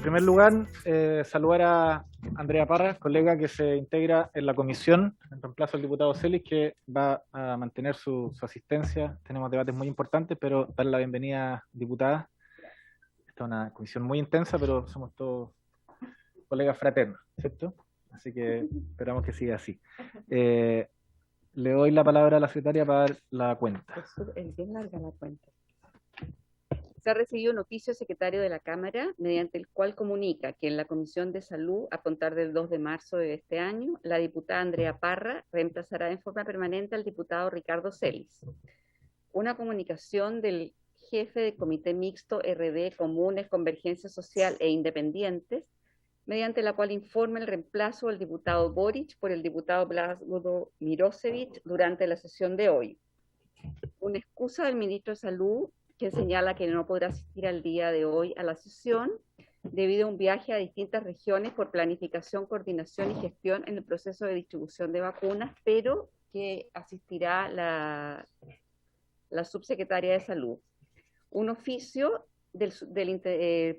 primer lugar, saludar a Andrea Parra, colega que se integra en la comisión, en reemplazo al diputado Celis, que va a mantener su asistencia. Tenemos debates muy importantes, pero darle la bienvenida, diputada. Esta es una comisión muy intensa, pero somos todos colegas fraternos, ¿cierto? Así que esperamos que siga así. Le doy la palabra a la secretaria para dar la cuenta. Es bien larga la cuenta. Se ha recibido un oficio secretario de la Cámara, mediante el cual comunica que en la Comisión de Salud, a contar del 2 de marzo de este año, la diputada Andrea Parra reemplazará en forma permanente al diputado Ricardo Celis. Una comunicación del jefe de Comité Mixto RD, Comunes, Convergencia Social e Independientes, mediante la cual informa el reemplazo del diputado Boric por el diputado Blasco Mirosevic durante la sesión de hoy. Una excusa del ministro de Salud que señala que no podrá asistir al día de hoy a la sesión debido a un viaje a distintas regiones por planificación, coordinación y gestión en el proceso de distribución de vacunas, pero que asistirá la subsecretaria de Salud. Un oficio del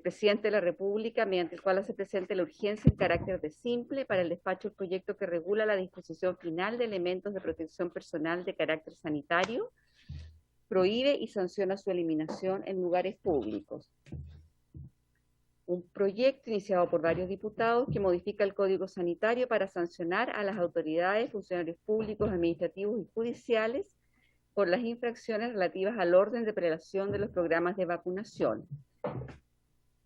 presidente de la República, mediante el cual hace presente la urgencia en carácter de simple para el despacho del proyecto que regula la disposición final de elementos de protección personal de carácter sanitario, prohíbe y sanciona su eliminación en lugares públicos. Un proyecto iniciado por varios diputados que modifica el Código Sanitario para sancionar a las autoridades, funcionarios públicos, administrativos y judiciales por las infracciones relativas al orden de prelación de los programas de vacunación.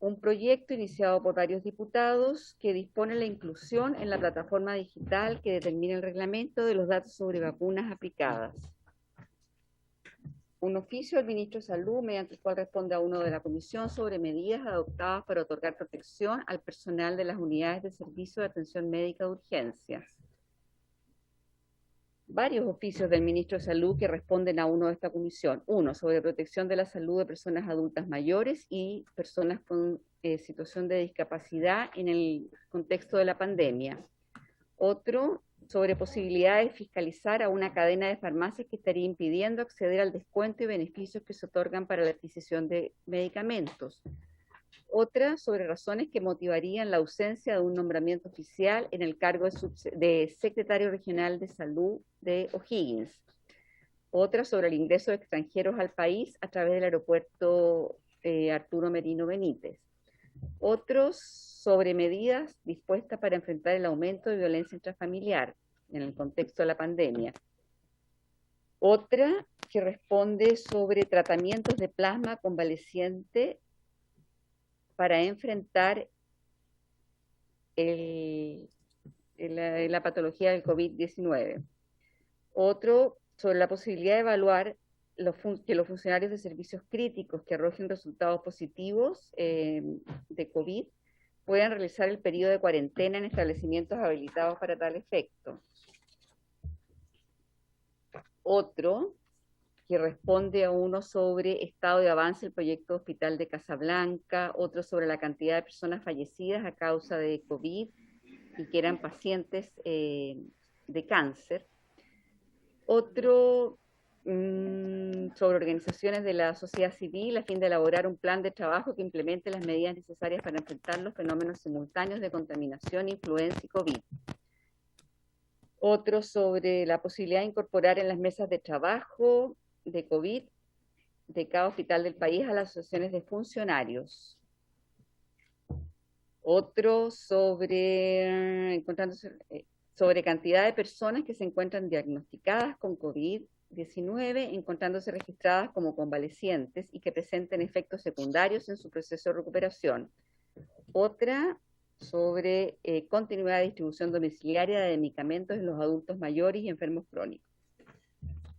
Un proyecto iniciado por varios diputados que dispone la inclusión en la plataforma digital que determina el reglamento de los datos sobre vacunas aplicadas. Un oficio del ministro de Salud, mediante el cual responde a uno de la Comisión sobre medidas adoptadas para otorgar protección al personal de las unidades de servicio de atención médica de urgencias. Varios oficios del ministro de Salud que responden a uno de esta comisión. Uno, sobre protección de la salud de personas adultas mayores y personas con situación de discapacidad en el contexto de la pandemia. Otro, sobre posibilidades de fiscalizar a una cadena de farmacias que estaría impidiendo acceder al descuento y beneficios que se otorgan para la adquisición de medicamentos. Otra, sobre razones que motivarían la ausencia de un nombramiento oficial en el cargo de secretario regional de salud de O'Higgins. Otra, sobre el ingreso de extranjeros al país a través del aeropuerto Arturo Merino Benítez. Otros, sobre medidas dispuestas para enfrentar el aumento de violencia intrafamiliar en el contexto de la pandemia. Otra, que responde sobre tratamientos de plasma convaleciente para enfrentar la patología del COVID-19. Otro, sobre la posibilidad de evaluar que los funcionarios de servicios críticos que arrojen resultados positivos de COVID puedan realizar el periodo de cuarentena en establecimientos habilitados para tal efecto. Otro, que responde a uno sobre estado de avance del proyecto Hospital de Casablanca, otro sobre la cantidad de personas fallecidas a causa de COVID y que eran pacientes de cáncer. Otro sobre organizaciones de la sociedad civil a fin de elaborar un plan de trabajo que implemente las medidas necesarias para enfrentar los fenómenos simultáneos de contaminación, influenza y COVID. Otro sobre la posibilidad de incorporar en las mesas de trabajo de COVID de cada hospital del país a las asociaciones de funcionarios. Otro sobre cantidad de personas que se encuentran diagnosticadas con COVID-19, encontrándose registradas como convalecientes y que presenten efectos secundarios en su proceso de recuperación. Otra sobre continuidad de distribución domiciliaria de medicamentos en los adultos mayores y enfermos crónicos.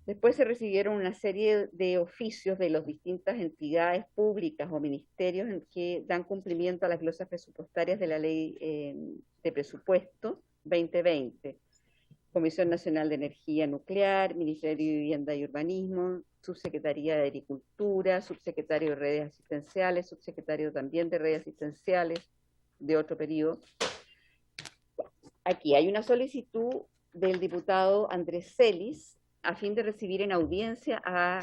Después se recibieron una serie de oficios de las distintas entidades públicas o ministerios en que dan cumplimiento a las glosas presupuestarias de la Ley de Presupuesto 2020. Comisión Nacional de Energía Nuclear, Ministerio de Vivienda y Urbanismo, Subsecretaría de Agricultura, Subsecretario de Redes Asistenciales, Subsecretario también de Redes Asistenciales de otro periodo. Aquí hay una solicitud del diputado Andrés Celis a fin de recibir en audiencia a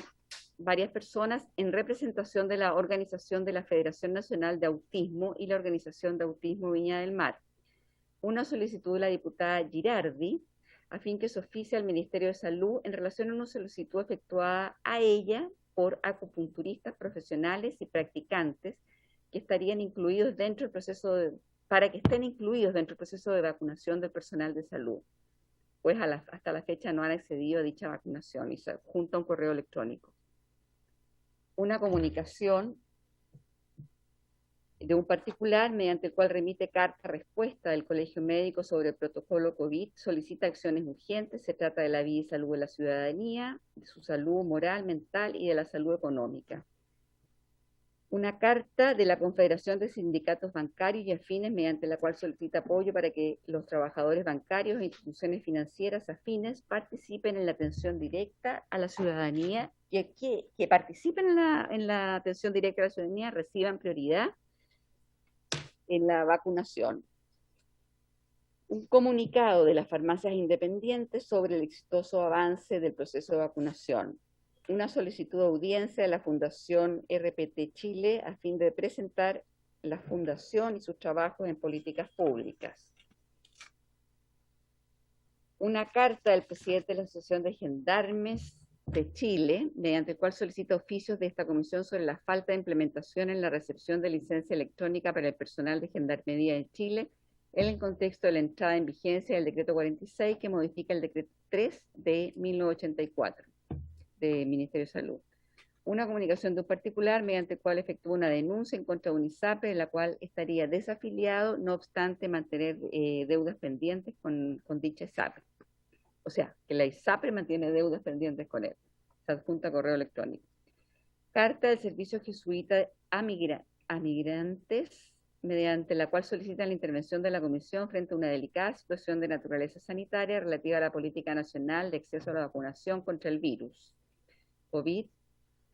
varias personas en representación de la organización de la Federación Nacional de Autismo y la Organización de Autismo Viña del Mar. Una solicitud de la diputada Girardi, a fin que se oficie al Ministerio de Salud en relación a una solicitud efectuada a ella por acupunturistas profesionales y practicantes que estarían incluidos dentro del proceso para que estén incluidos dentro del proceso de vacunación del personal de salud, pues hasta la fecha no han accedido a dicha vacunación y se junta un correo electrónico. Una comunicación de un particular mediante el cual remite carta respuesta del Colegio Médico sobre el protocolo COVID, solicita acciones urgentes, se trata de la vida y salud de la ciudadanía, de su salud moral, mental y de la salud económica. Una carta de la Confederación de Sindicatos Bancarios y Afines mediante la cual solicita apoyo para que los trabajadores bancarios e instituciones financieras afines participen en la atención directa a la ciudadanía y que participen en la atención directa a la ciudadanía reciban prioridad en la vacunación. Un comunicado de las farmacias independientes sobre el exitoso avance del proceso de vacunación. Una solicitud de audiencia de la Fundación RPT Chile a fin de presentar la fundación y sus trabajos en políticas públicas. Una carta del presidente de la Asociación de Gendarmes de Chile, mediante el cual solicita oficios de esta comisión sobre la falta de implementación en la recepción de licencia electrónica para el personal de Gendarmería de Chile en el contexto de la entrada en vigencia del decreto 46 que modifica el decreto 3 de 1984 del Ministerio de Salud. Una comunicación de un particular mediante el cual efectúa una denuncia en contra de un ISAPRE en la cual estaría desafiliado, no obstante mantener deudas pendientes con dicha ISAPRE. O sea, que la ISAPRE mantiene deudas pendientes con él. Se adjunta correo electrónico. Carta del Servicio Jesuita a migrantes, mediante la cual solicitan la intervención de la Comisión frente a una delicada situación de naturaleza sanitaria relativa a la política nacional de acceso a la vacunación contra el virus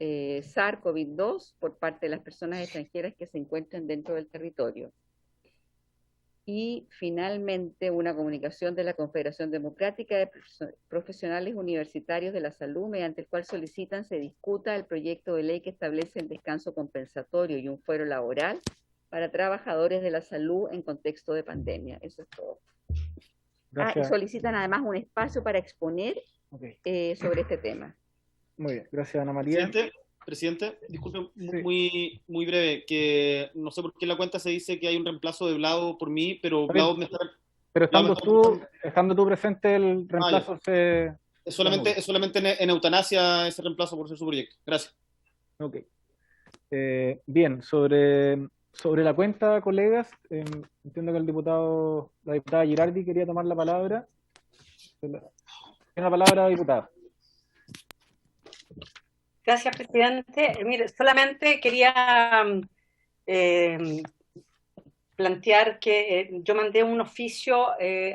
SARS-CoV-2 por parte de las personas extranjeras que se encuentran dentro del territorio. Y finalmente una comunicación de la Confederación Democrática de Profesionales Universitarios de la Salud, mediante el cual solicitan se discuta el proyecto de ley que establece el descanso compensatorio y un fuero laboral para trabajadores de la salud en contexto de pandemia. Eso es todo. Y solicitan además un espacio para exponer sobre este tema. Muy bien, gracias Ana María. Presidente, disculpe, muy breve, que no sé por qué en la cuenta se dice que hay un reemplazo de Vlado por mí, pero Vlado me está... Pero estando tú presente, el reemplazo es solamente en eutanasia ese reemplazo por ser su proyecto. Gracias. Ok. Bien, sobre la cuenta, colegas, entiendo que la diputada Girardi quería tomar la palabra. Tiene la palabra, diputada. Gracias, presidente. Mire, solamente quería plantear que yo mandé un oficio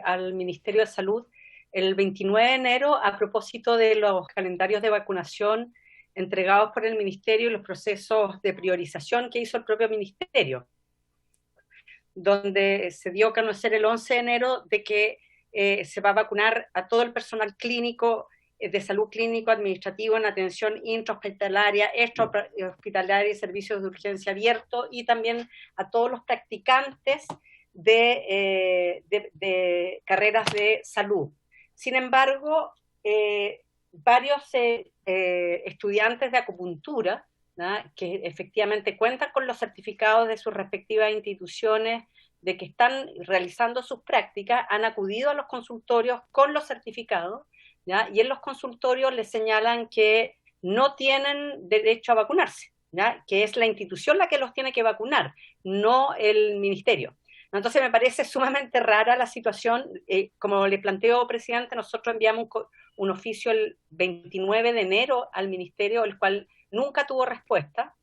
al Ministerio de Salud el 29 de enero a propósito de los calendarios de vacunación entregados por el Ministerio y los procesos de priorización que hizo el propio Ministerio, donde se dio a conocer el 11 de enero de que se va a vacunar a todo el personal clínico de salud clínico administrativo en atención intrahospitalaria, extrahospitalaria y servicios de urgencia abiertos, y también a todos los practicantes de carreras de salud. Sin embargo, varios estudiantes de acupuntura, ¿no?, que efectivamente cuentan con los certificados de sus respectivas instituciones de que están realizando sus prácticas, han acudido a los consultorios con los certificados, ¿ya? Y en los consultorios les señalan que no tienen derecho a vacunarse, ¿ya?, que es la institución la que los tiene que vacunar, no el ministerio. Entonces me parece sumamente rara la situación. Como le planteo, presidente, nosotros enviamos un oficio el 29 de enero al ministerio, el cual nunca tuvo respuesta,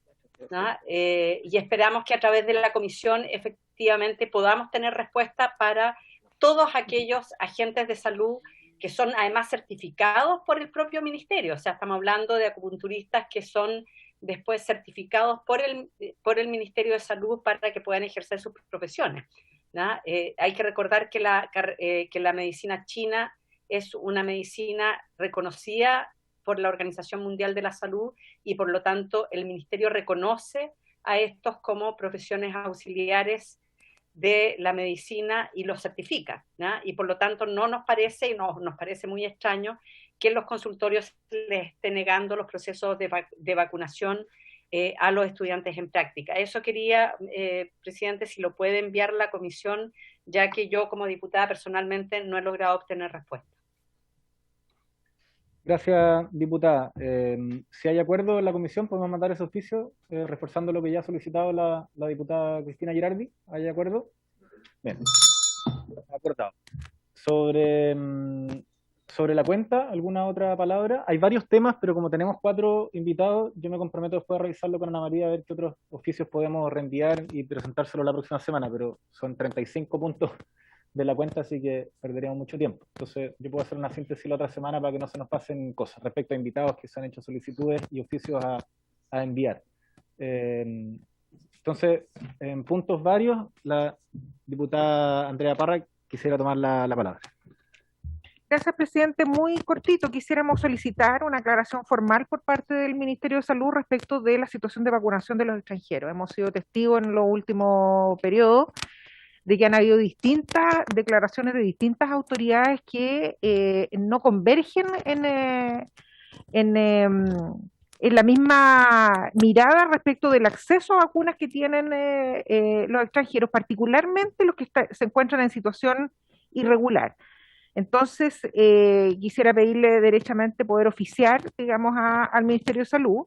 ¿no? Y esperamos que a través de la comisión efectivamente podamos tener respuesta para todos aquellos agentes de salud que son además certificados por el propio ministerio. O sea, estamos hablando de acupunturistas que son después certificados por el Ministerio de Salud para que puedan ejercer sus profesiones, ¿no? Hay que recordar que la medicina china es una medicina reconocida por la Organización Mundial de la Salud y por lo tanto el Ministerio reconoce a estos como profesiones auxiliares de la medicina y los certifica, ¿no? Y por lo tanto no nos parece, y nos parece muy extraño que en los consultorios les esté negando los procesos de vacunación a los estudiantes en práctica. Eso quería, presidente, si lo puede enviar la comisión, ya que yo como diputada personalmente no he logrado obtener respuesta. Gracias, diputada. Si hay acuerdo en la comisión, podemos mandar ese oficio, reforzando lo que ya ha solicitado la diputada Cristina Girardi. ¿Hay acuerdo? Bien, acordado. Sobre la cuenta, ¿alguna otra palabra? Hay varios temas, pero como tenemos 4 invitados, yo me comprometo después a revisarlo con Ana María, a ver qué otros oficios podemos reenviar y presentárselo la próxima semana, pero son 35 puntos de la cuenta, así que perderíamos mucho tiempo. Entonces, yo puedo hacer una síntesis la otra semana para que no se nos pasen cosas respecto a invitados que se han hecho solicitudes y oficios a enviar. Entonces, en puntos varios, la diputada Andrea Parra quisiera tomar la palabra. Gracias, presidente. Muy cortito, quisiéramos solicitar una aclaración formal por parte del Ministerio de Salud respecto de la situación de vacunación de los extranjeros. Hemos sido testigos en los últimos periodos de que han habido distintas declaraciones de distintas autoridades que no convergen en la misma mirada respecto del acceso a vacunas que tienen los extranjeros, particularmente los que se encuentran en situación irregular. Entonces, quisiera pedirle derechamente poder oficiar, digamos, al Ministerio de Salud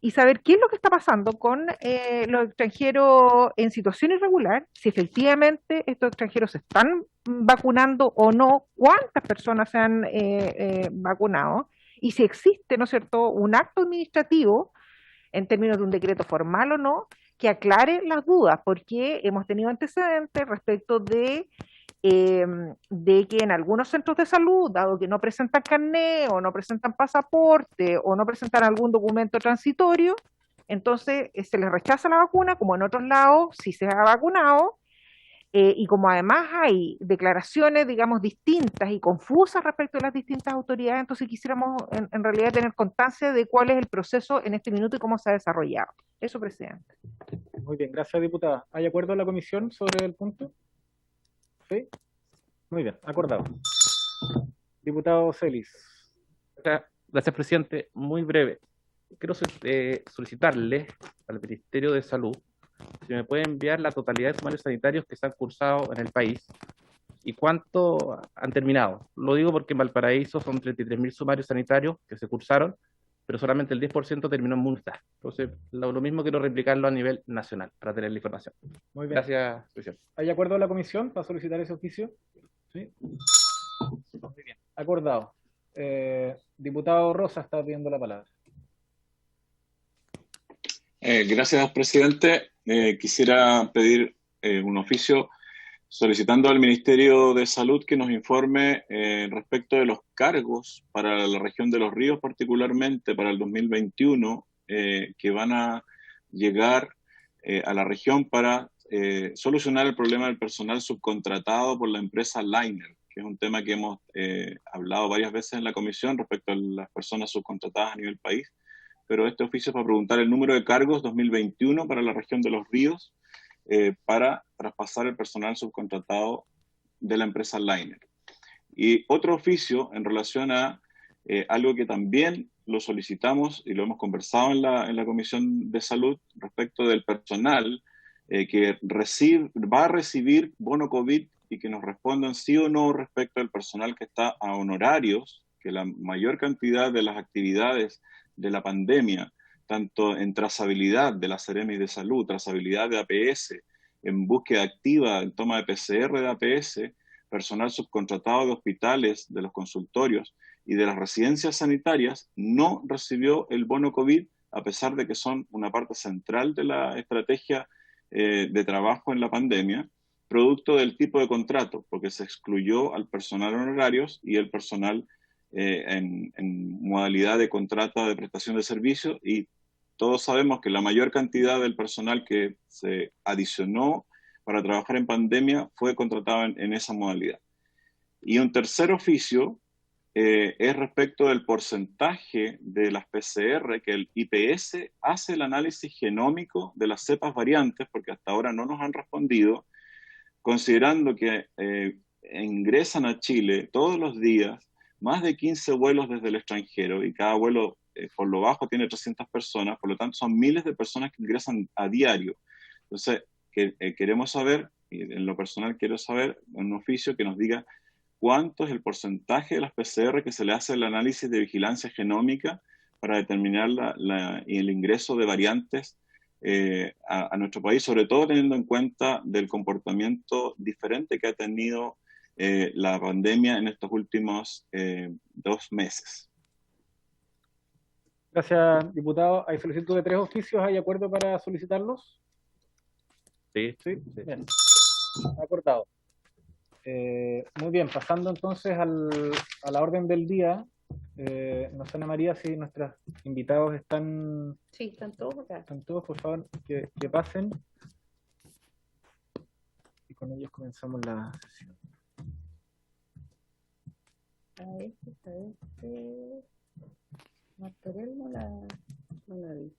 y saber qué es lo que está pasando con los extranjeros en situación irregular, si efectivamente estos extranjeros se están vacunando o no, cuántas personas se han vacunado, y si existe, ¿no es cierto?, un acto administrativo, en términos de un decreto formal o no, que aclare las dudas, porque hemos tenido antecedentes respecto de que en algunos centros de salud, dado que no presentan carnet o no presentan pasaporte o no presentan algún documento transitorio, entonces se les rechaza la vacuna, como en otros lados sí se ha vacunado, y como además hay declaraciones, digamos, distintas y confusas respecto de las distintas autoridades, entonces quisiéramos en realidad tener constancia de cuál es el proceso en este minuto y cómo se ha desarrollado. Eso, presidente. Muy bien, gracias, diputada. ¿Hay acuerdo en la comisión sobre el punto? ¿Sí? Muy bien, acordado. Diputado Celis. Gracias, presidente. Muy breve. Quiero solicitarle al Ministerio de Salud si me puede enviar la totalidad de sumarios sanitarios que se han cursado en el país y cuánto han terminado. Lo digo porque en Valparaíso son 33.000 sumarios sanitarios que se cursaron, pero solamente el 10% terminó en multas. Entonces, lo mismo quiero replicarlo a nivel nacional para tener la información. Muy bien. Gracias, presidente. ¿Hay acuerdo de la comisión para solicitar ese oficio? Sí. Muy bien, acordado. Diputado Rosa está pidiendo la palabra. Gracias, presidente. Quisiera pedir un oficio solicitando al Ministerio de Salud que nos informe respecto de los cargos para la región de Los Ríos, particularmente para el 2021, que van a llegar a la región para solucionar el problema del personal subcontratado por la empresa Liner, que es un tema que hemos hablado varias veces en la comisión respecto a las personas subcontratadas a nivel país. Pero este oficio es para preguntar el número de cargos 2021 para la región de Los Ríos para traspasar el personal subcontratado de la empresa Liner. Y otro oficio en relación a algo que también lo solicitamos y lo hemos conversado en la Comisión de Salud respecto del personal que va a recibir bono COVID y que nos respondan sí o no respecto al personal que está a honorarios, que la mayor cantidad de las actividades de la pandemia, tanto en trazabilidad de la Seremi de Salud, trazabilidad de APS, en búsqueda activa, en toma de PCR de APS, personal subcontratado de hospitales, de los consultorios y de las residencias sanitarias, no recibió el bono COVID, a pesar de que son una parte central de la estrategia de trabajo en la pandemia, producto del tipo de contrato, porque se excluyó al personal honorarios y el personal en modalidad de contrato de prestación de servicios, y todos sabemos que la mayor cantidad del personal que se adicionó para trabajar en pandemia fue contratado en esa modalidad. Y un tercer oficio es respecto del porcentaje de las PCR que el IPS hace el análisis genómico de las cepas variantes, porque hasta ahora no nos han respondido, considerando que ingresan a Chile todos los días más de 15 vuelos desde el extranjero y cada vuelo por lo bajo tiene 300 personas, por lo tanto son miles de personas que ingresan a diario. Entonces, queremos saber, y en lo personal quiero saber, en un oficio que nos diga cuánto es el porcentaje de las PCR que se le hace el análisis de vigilancia genómica para determinar el ingreso de variantes a nuestro país, sobre todo teniendo en cuenta del comportamiento diferente que ha tenido la pandemia en estos últimos 2 meses. Gracias, diputado. Hay solicitud de 3 oficios. ¿Hay acuerdo para solicitarlos? Sí. Sí. Bien. Acordado. Muy bien, pasando entonces a la orden del día. No sé, Ana María, si nuestros invitados están... Sí, están todos acá. Están todos, por favor, que pasen. Y con ellos comenzamos la sesión. Martorell no la vi.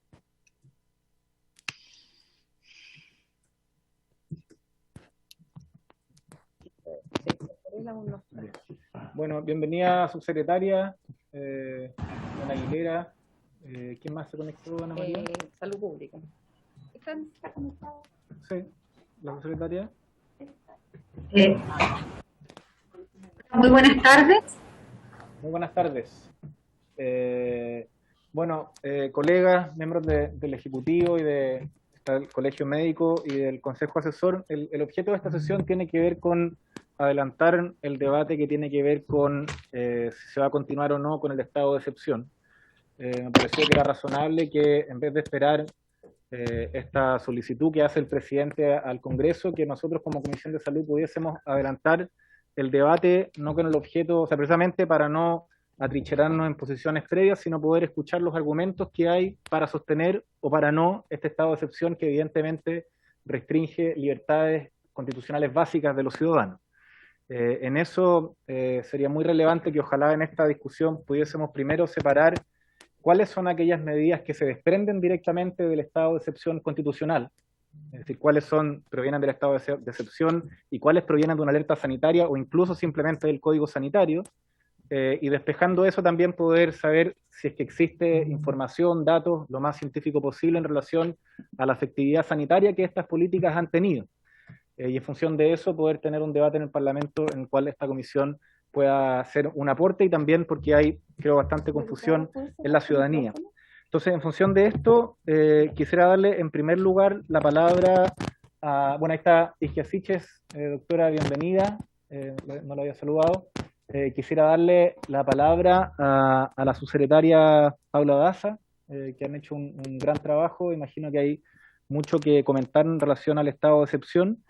Bueno, bienvenida subsecretaria, Ana Aguilera. ¿Quién más se conectó, Ana María? Salud Pública. ¿Está conectado? Sí, la subsecretaria. Muy buenas tardes. Muy buenas tardes. Colegas, miembros del Ejecutivo y del Colegio Médico y del Consejo Asesor, el objeto de esta sesión tiene que ver con adelantar el debate que tiene que ver con si se va a continuar o no con el estado de excepción. Me pareció que era razonable que en vez de esperar esta solicitud que hace el presidente al Congreso, que nosotros como Comisión de Salud pudiésemos adelantar el debate, no con el objeto, o sea, precisamente para no atrincherarnos en posiciones previas, sino poder escuchar los argumentos que hay para sostener o para no este estado de excepción que evidentemente restringe libertades constitucionales básicas de los ciudadanos. En eso sería muy relevante que ojalá en esta discusión pudiésemos primero separar cuáles son aquellas medidas que se desprenden directamente del estado de excepción constitucional, es decir, cuáles provienen del estado de excepción y cuáles provienen de una alerta sanitaria o incluso simplemente del Código Sanitario, y despejando eso también poder saber si es que existe información, datos, lo más científico posible en relación a la efectividad sanitaria que estas políticas han tenido. Y en función de eso poder tener un debate en el Parlamento en el cual esta comisión pueda hacer un aporte y también porque hay, creo, bastante confusión en la ciudadanía. Entonces, en función de esto, quisiera darle en primer lugar la palabra a, bueno, ahí está Isquia Siches, doctora, bienvenida, no la había saludado. Quisiera darle la palabra a la subsecretaria Paula Daza, que han hecho un gran trabajo. Imagino que hay mucho que comentar en relación al estado de excepción.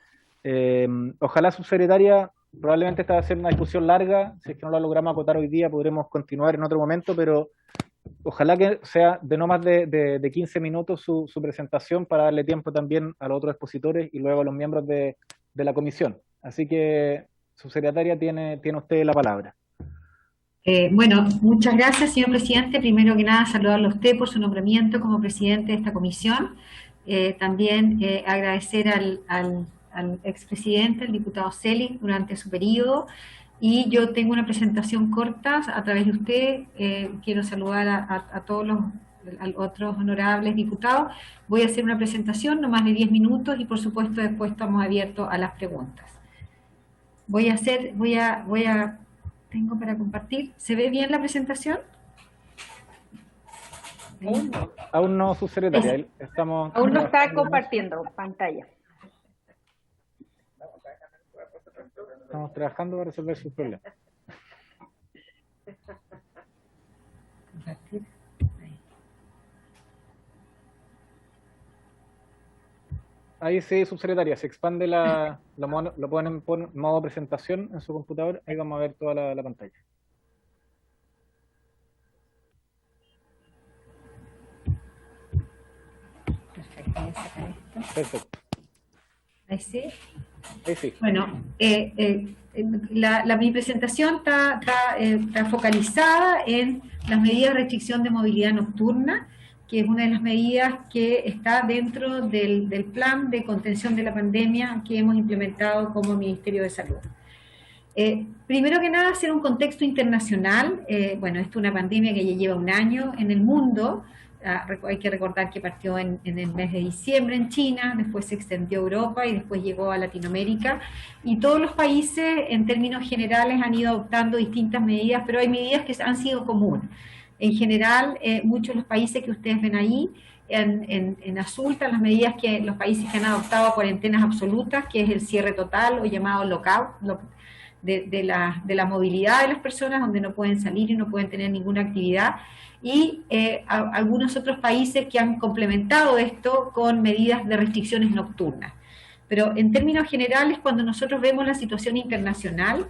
Ojalá, subsecretaria, probablemente esta va a ser una discusión larga. Si es que no la logramos acotar hoy día, podremos continuar en otro momento, pero ojalá que sea de no más de 15 minutos su presentación para darle tiempo también a los otros expositores y luego a los miembros de la comisión. Así que, subsecretaria, tiene usted la palabra. Bueno, muchas gracias, señor presidente. Primero que nada, saludarle a usted por su nombramiento como presidente de esta comisión. También agradecer al expresidente, el diputado Selig, durante su periodo. Y yo tengo una presentación corta a través de usted. Quiero saludar a todos los otros honorables diputados. Voy a hacer una presentación, no más de 10 minutos, y por supuesto después estamos abiertos a las preguntas. Tengo para compartir. ¿Se ve bien la presentación? Aún no, subsecretaria. Aún no está compartiendo pantalla. Estamos trabajando para resolver sus problemas. Ahí sí, subsecretaria, se expande lo ponen en modo presentación en su computador, ahí vamos a ver toda la pantalla. Perfecto. Perfecto. Ahí sí. Ahí sí. Bueno, mi presentación está focalizada en las medidas de restricción de movilidad nocturna, que es una de las medidas que está dentro del plan de contención de la pandemia que hemos implementado como Ministerio de Salud. Primero que nada, hacer un contexto internacional. Bueno, esto es una pandemia que ya lleva un año en el mundo. Hay que recordar que partió en el mes de diciembre en China, después se extendió a Europa y después llegó a Latinoamérica. Y todos los países, en términos generales, han ido adoptando distintas medidas, pero hay medidas que han sido comunes. En general, muchos de los países que ustedes ven ahí, en azul están las medidas que los países que han adoptado cuarentenas absolutas, que es el cierre total o llamado lockout, de la movilidad de las personas, donde no pueden salir y no pueden tener ninguna actividad, y algunos otros países que han complementado esto con medidas de restricciones nocturnas. Pero en términos generales, cuando nosotros vemos la situación internacional,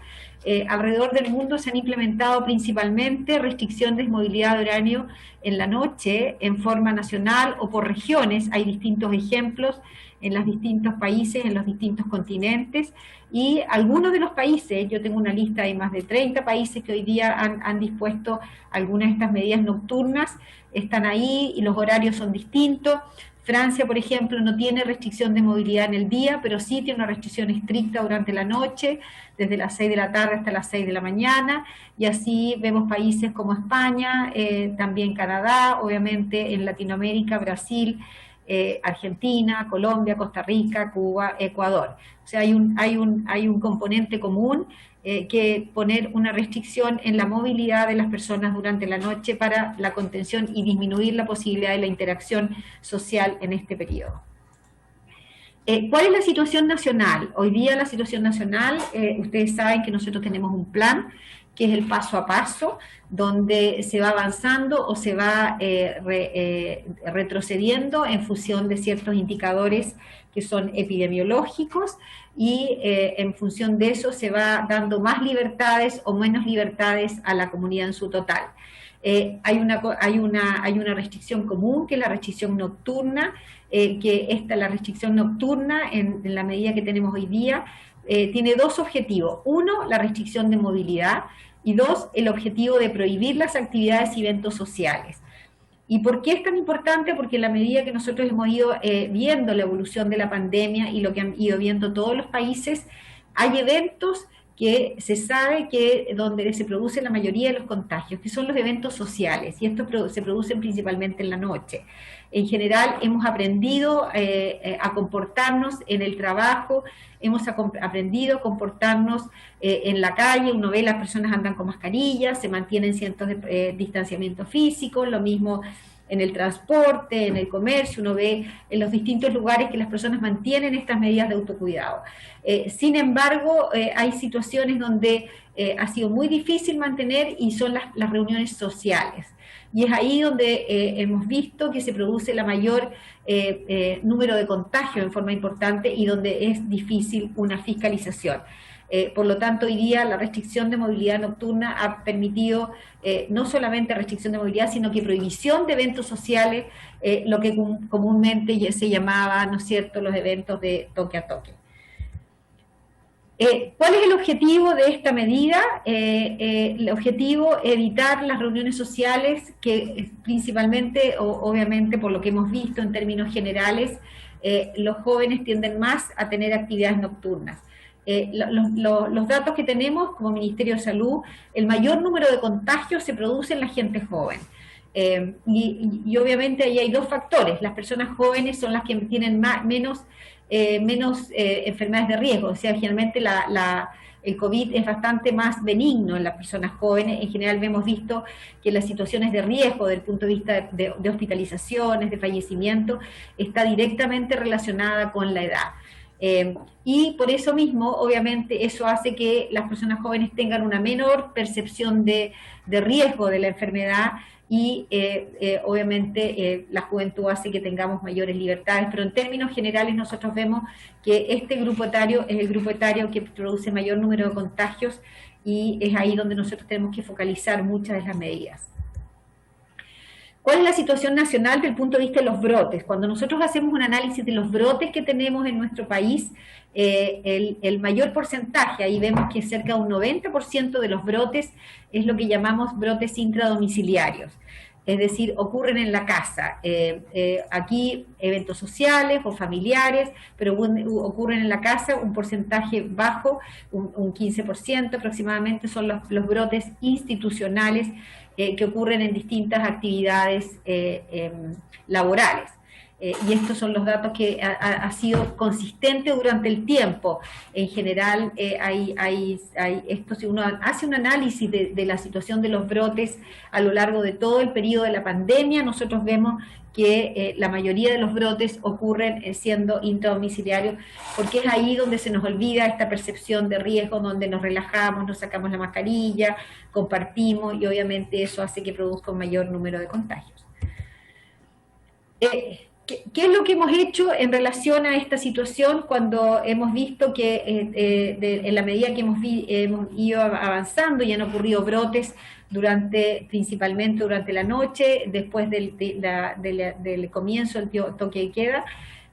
alrededor del mundo se han implementado principalmente restricciones de movilidad de horario en la noche, en forma nacional o por regiones. Hay distintos ejemplos en los distintos países, en los distintos continentes, y algunos de los países, yo tengo una lista de más de 30 países que hoy día han dispuesto algunas de estas medidas nocturnas, están ahí y los horarios son distintos. Francia, por ejemplo, no tiene restricción de movilidad en el día, pero sí tiene una restricción estricta durante la noche, desde las 6 de la tarde hasta las 6 de la mañana, y así vemos países como España, también Canadá, obviamente en Latinoamérica, Brasil, Argentina, Colombia, Costa Rica, Cuba, Ecuador. O sea, hay un componente común que poner una restricción en la movilidad de las personas durante la noche para la contención y disminuir la posibilidad de la interacción social en este periodo. ¿Cuál es la situación nacional? Hoy día la situación nacional, ustedes saben que nosotros tenemos un plan que es el paso a paso, donde se va avanzando o se va retrocediendo en función de ciertos indicadores que son epidemiológicos, y en función de eso se va dando más libertades o menos libertades a la comunidad en su total. Hay una restricción común, que es la restricción nocturna, la restricción nocturna, en la medida que tenemos hoy día, tiene dos objetivos. Uno, la restricción de movilidad, y dos, el objetivo de prohibir las actividades y eventos sociales. ¿Y por qué es tan importante? Porque en la medida que nosotros hemos ido viendo la evolución de la pandemia y lo que han ido viendo todos los países, hay eventos que se sabe que donde se produce la mayoría de los contagios, que son los eventos sociales, y estos se producen principalmente en la noche. En general hemos aprendido a comportarnos en el trabajo, hemos aprendido a comportarnos en la calle. Uno ve las personas andan con mascarillas, se mantienen ciertos distanciamientos físicos, lo mismo en el transporte, en el comercio, uno ve en los distintos lugares que las personas mantienen estas medidas de autocuidado. Sin embargo, hay situaciones donde ha sido muy difícil mantener, y son las reuniones sociales. Y es ahí donde hemos visto que se produce la mayor número de contagios en forma importante, y donde es difícil una fiscalización. Por lo tanto, hoy día la restricción de movilidad nocturna ha permitido no solamente restricción de movilidad, sino que prohibición de eventos sociales, lo que comúnmente se llamaba, ¿no es cierto?, los eventos de toque a toque. ¿Cuál es el objetivo de esta medida? El objetivo es evitar las reuniones sociales, que principalmente, obviamente por lo que hemos visto en términos generales, los jóvenes tienden más a tener actividades nocturnas. Los datos que tenemos como Ministerio de Salud, el mayor número de contagios se produce en la gente joven. Y obviamente ahí hay dos factores. Las personas jóvenes son las que tienen menos enfermedades de riesgo. O sea, generalmente el COVID es bastante más benigno en las personas jóvenes. En general hemos visto que las situaciones de riesgo desde el punto de vista de hospitalizaciones, de fallecimiento, está directamente relacionada con la edad. Y por eso mismo, obviamente, eso hace que las personas jóvenes tengan una menor percepción de riesgo de la enfermedad, y obviamente la juventud hace que tengamos mayores libertades, pero en términos generales nosotros vemos que este grupo etario es el grupo etario que produce mayor número de contagios, y es ahí donde nosotros tenemos que focalizar muchas de las medidas. ¿Cuál es la situación nacional desde el punto de vista de los brotes? Cuando nosotros hacemos un análisis de los brotes que tenemos en nuestro país, el mayor porcentaje, ahí vemos que cerca de un 90% de los brotes es lo que llamamos brotes intradomiciliarios. Es decir, ocurren en la casa. Aquí eventos sociales o familiares, pero ocurren en la casa, un porcentaje bajo, un 15% aproximadamente son los brotes institucionales que ocurren en distintas actividades laborales. Y estos son los datos que ha sido consistente durante el tiempo. En general, esto, si uno hace un análisis de la situación de los brotes a lo largo de todo el periodo de la pandemia, nosotros vemos que la mayoría de los brotes ocurren siendo intradomiciliarios, porque es ahí donde se nos olvida esta percepción de riesgo, donde nos relajamos, nos sacamos la mascarilla, compartimos, y obviamente eso hace que produzca un mayor número de contagios. ¿Qué es lo que hemos hecho en relación a esta situación cuando hemos visto que en la medida que hemos ido avanzando y han ocurrido brotes principalmente durante la noche, después del comienzo del toque de queda,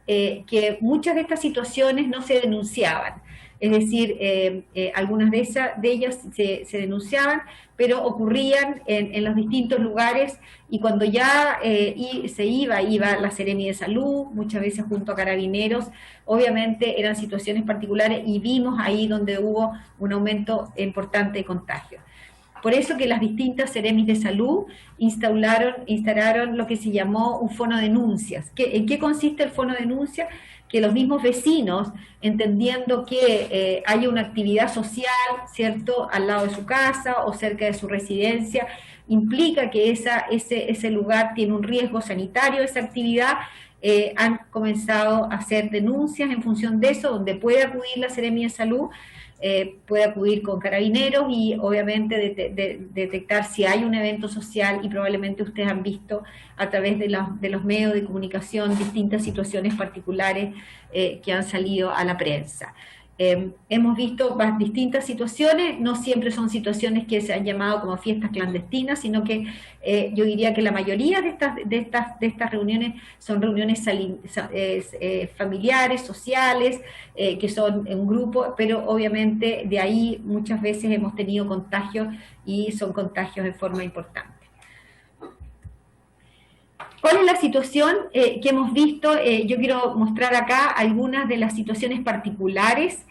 que muchas de estas situaciones no se denunciaban? Es decir, algunas de ellas se denunciaban, pero ocurrían en los distintos lugares, y cuando ya iba la Seremi de Salud, muchas veces junto a Carabineros, obviamente eran situaciones particulares, y vimos ahí donde hubo un aumento importante de contagios. Por eso que las distintas Seremis de Salud instalaron lo que se llamó un fono de denuncias. ¿En qué consiste el fono de denuncias? Que los mismos vecinos, entendiendo que hay una actividad social, ¿cierto?, al lado de su casa o cerca de su residencia, implica que ese lugar tiene un riesgo sanitario, esa actividad, han comenzado a hacer denuncias en función de eso, donde puede acudir la Seremi de Salud, puede acudir con Carabineros y obviamente detectar si hay un evento social, y probablemente ustedes han visto a través de los medios de comunicación distintas situaciones particulares que han salido a la prensa. Hemos visto distintas situaciones, no siempre son situaciones que se han llamado como fiestas clandestinas, sino que yo diría que la mayoría de estas reuniones son reuniones familiares, sociales, que son en un grupo, pero obviamente de ahí muchas veces hemos tenido contagios, y son contagios de forma importante. ¿Cuál es la situación que hemos visto? Yo quiero mostrar acá algunas de las situaciones particulares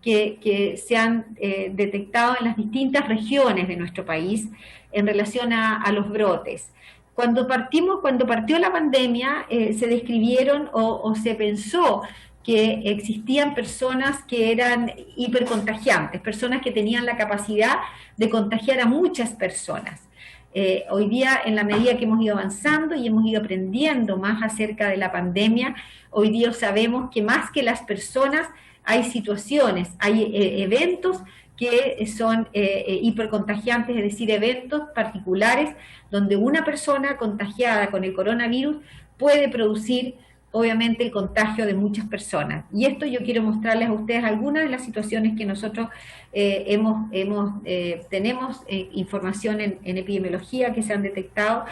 que se han detectado en las distintas regiones de nuestro país en relación a los brotes. Cuando partió la pandemia, se describieron o se pensó que existían personas que eran hipercontagiantes, personas que tenían la capacidad de contagiar a muchas personas. Hoy día, en la medida que hemos ido avanzando y hemos ido aprendiendo más acerca de la pandemia, hoy día sabemos que más que las personas hay situaciones, hay eventos que son hipercontagiantes, es decir, eventos particulares donde una persona contagiada con el coronavirus puede producir obviamente el contagio de muchas personas. Y esto yo quiero mostrarles a ustedes algunas de las situaciones que nosotros tenemos información en epidemiología que se han detectado.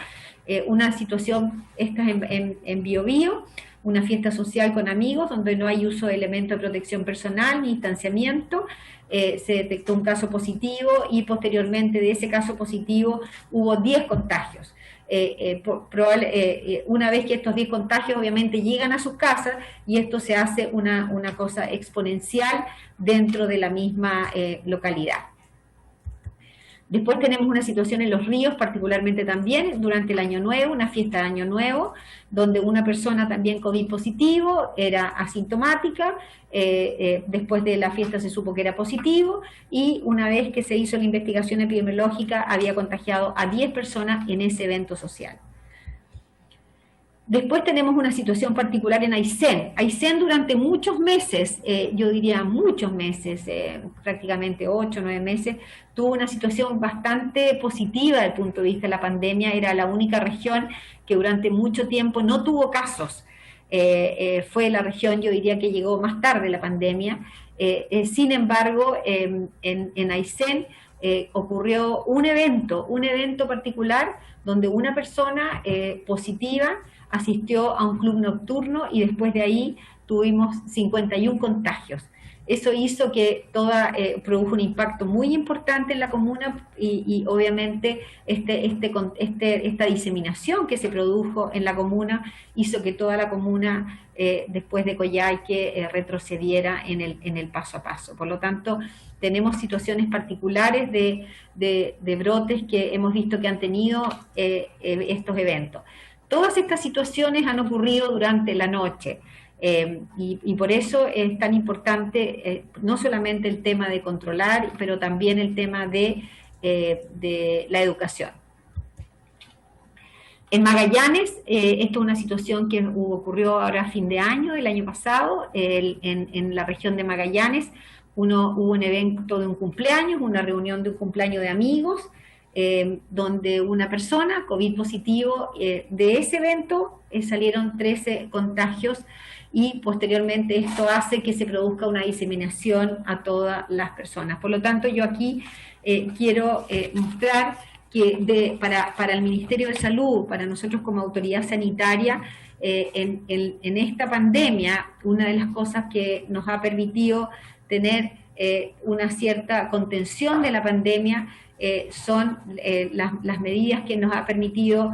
Una situación, esta es en Biobío, una fiesta social con amigos donde no hay uso de elementos de protección personal ni distanciamiento. Se detectó un caso positivo y posteriormente de ese caso positivo hubo 10 contagios. Una vez que estos 10 contagios obviamente llegan a sus casas, y esto se hace una cosa exponencial dentro de la misma localidad. Después tenemos una situación en Los Ríos, particularmente también durante el Año Nuevo, una fiesta de Año Nuevo, donde una persona también COVID positivo era asintomática, después de la fiesta se supo que era positivo, y una vez que se hizo la investigación epidemiológica había contagiado a 10 personas en ese evento social. Después tenemos una situación particular en Aysén. Aysén durante muchos meses, yo diría muchos meses, prácticamente 8 o 9 meses, tuvo una situación bastante positiva desde el punto de vista de la pandemia. Era la única región que durante mucho tiempo no tuvo casos. Fue la región, yo diría, que llegó más tarde la pandemia. Sin embargo, en Aysén ocurrió un evento particular donde una persona positiva asistió a un club nocturno y después de ahí tuvimos 51 contagios. Eso hizo que produjo un impacto muy importante en la comuna y obviamente esta diseminación que se produjo en la comuna hizo que toda la comuna después de Coyhaique retrocediera en el paso a paso. Por lo tanto, tenemos situaciones particulares de brotes que hemos visto que han tenido estos eventos. Todas estas situaciones han ocurrido durante la noche. Y por eso es tan importante no solamente el tema de controlar, pero también el tema de la educación. En Magallanes, esto es una situación que ocurrió ahora a fin de año, el año pasado, en la región de Magallanes, hubo un evento de un cumpleaños, una reunión de un cumpleaños de amigos, donde una persona, COVID positivo, de ese evento salieron 13 contagios y posteriormente esto hace que se produzca una diseminación a todas las personas. Por lo tanto, yo aquí quiero mostrar que para el Ministerio de Salud, para nosotros como autoridad sanitaria, en esta pandemia, una de las cosas que nos ha permitido tener una cierta contención de la pandemia son las medidas que nos ha permitido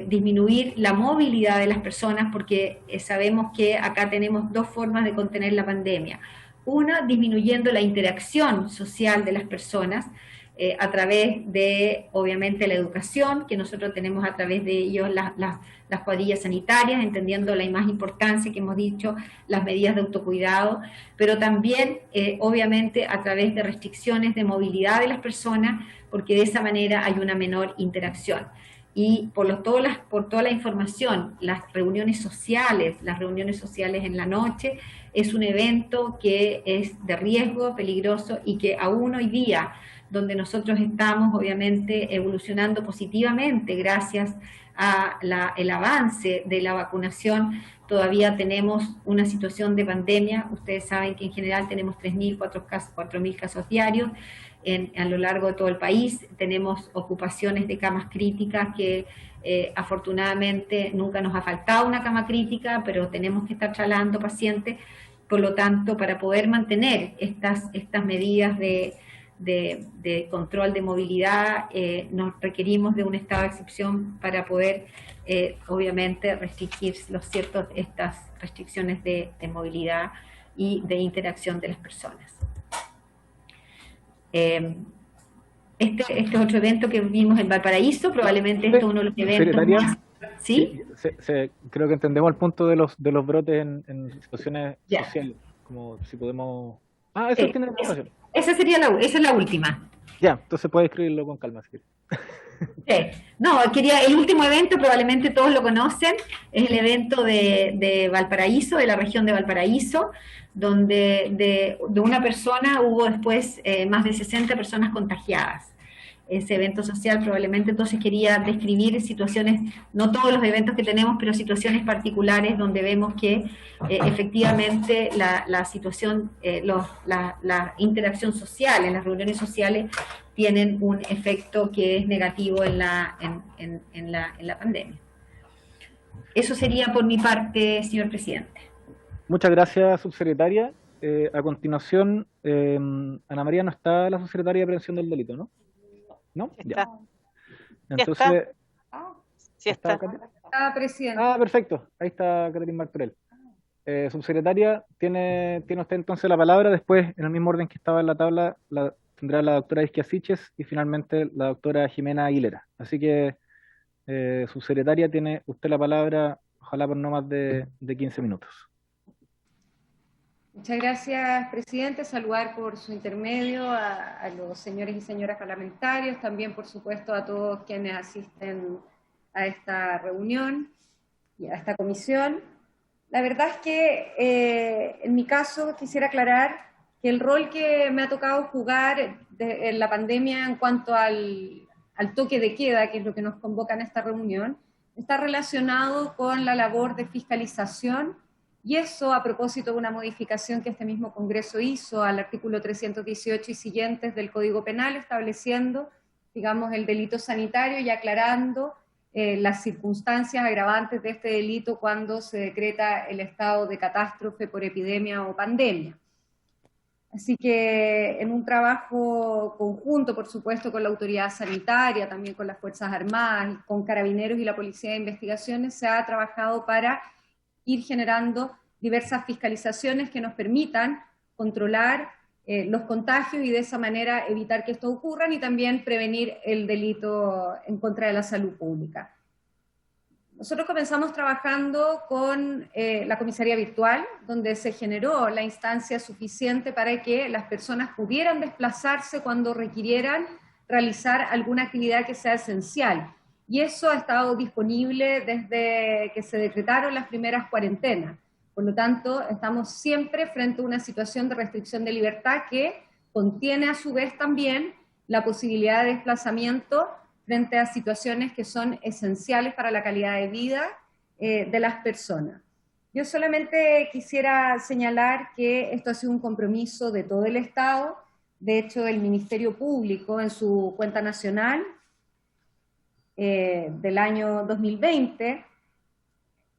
disminuir la movilidad de las personas, porque sabemos que acá tenemos dos formas de contener la pandemia. Una, disminuyendo la interacción social de las personas a través de, obviamente, la educación, que nosotros tenemos a través de ellos las cuadrillas sanitarias, entendiendo la más importancia que hemos dicho, las medidas de autocuidado, pero también, obviamente, a través de restricciones de movilidad de las personas, porque de esa manera hay una menor interacción. Y por toda la información, las reuniones sociales en la noche, es un evento que es de riesgo, peligroso, y que aún hoy día, donde nosotros estamos obviamente evolucionando positivamente gracias a el avance de la vacunación, todavía tenemos una situación de pandemia. Ustedes saben que en general tenemos 3.000, 4.000 casos diarios a lo largo de todo el país. Tenemos ocupaciones de camas críticas que afortunadamente nunca nos ha faltado una cama crítica, pero tenemos que estar trasladando pacientes. Por lo tanto, para poder mantener estas medidas de control de movilidad, nos requerimos de un estado de excepción para poder, obviamente, restringir estas restricciones de movilidad y de interacción de las personas. Este es otro evento que vimos en Valparaíso, probablemente esto es uno de los eventos más... ¿Sí? Creo que entendemos el punto de los brotes en situaciones sociales, como si podemos... eso tiene la información. Esa es la última. Ya, entonces puedes escribirlo con calma. Si no, el último evento, probablemente todos lo conocen, es el evento de Valparaíso, de la región de Valparaíso, donde de una persona hubo después más de 60 personas contagiadas. Ese evento social probablemente entonces quería describir situaciones, no todos los eventos que tenemos, pero situaciones particulares donde vemos que efectivamente la situación, la interacción social, en las reuniones sociales, tienen un efecto que es negativo en la pandemia. Eso sería por mi parte, señor presidente. Muchas gracias, subsecretaria. A continuación, Ana María, no está la subsecretaria de Prevención del Delito, ¿no? ¿No? Ya. Entonces, sí está. Presidente. Perfecto. Ahí está Catherine Martorell. Subsecretaria, tiene usted entonces la palabra. Después, en el mismo orden que estaba en la tabla, tendrá la doctora Isquia Siches y finalmente la doctora Jimena Aguilera. Así que, subsecretaria, tiene usted la palabra, ojalá por no más de 15 minutos. Muchas gracias, presidente. Saludar por su intermedio a los señores y señoras parlamentarios, también, por supuesto, a todos quienes asisten a esta reunión y a esta comisión. La verdad es que, en mi caso, quisiera aclarar que el rol que me ha tocado jugar en la pandemia en cuanto al toque de queda, que es lo que nos convoca en esta reunión, está relacionado con la labor de fiscalización Y eso a propósito de una modificación que este mismo Congreso hizo al artículo 318 y siguientes del Código Penal, estableciendo, digamos, el delito sanitario y aclarando las circunstancias agravantes de este delito cuando se decreta el estado de catástrofe por epidemia o pandemia. Así que en un trabajo conjunto, por supuesto, con la autoridad sanitaria, también con las Fuerzas Armadas, con Carabineros y la Policía de Investigaciones, se ha trabajado para ir generando diversas fiscalizaciones que nos permitan controlar los contagios y de esa manera evitar que esto ocurran y también prevenir el delito en contra de la salud pública. Nosotros comenzamos trabajando con la comisaría virtual, donde se generó la instancia suficiente para que las personas pudieran desplazarse cuando requirieran realizar alguna actividad que sea esencial. Y eso ha estado disponible desde que se decretaron las primeras cuarentenas. Por lo tanto, estamos siempre frente a una situación de restricción de libertad que contiene a su vez también la posibilidad de desplazamiento frente a situaciones que son esenciales para la calidad de vida de las personas. Yo solamente quisiera señalar que esto ha sido un compromiso de todo el Estado. De hecho, el Ministerio Público en su cuenta nacional del año 2020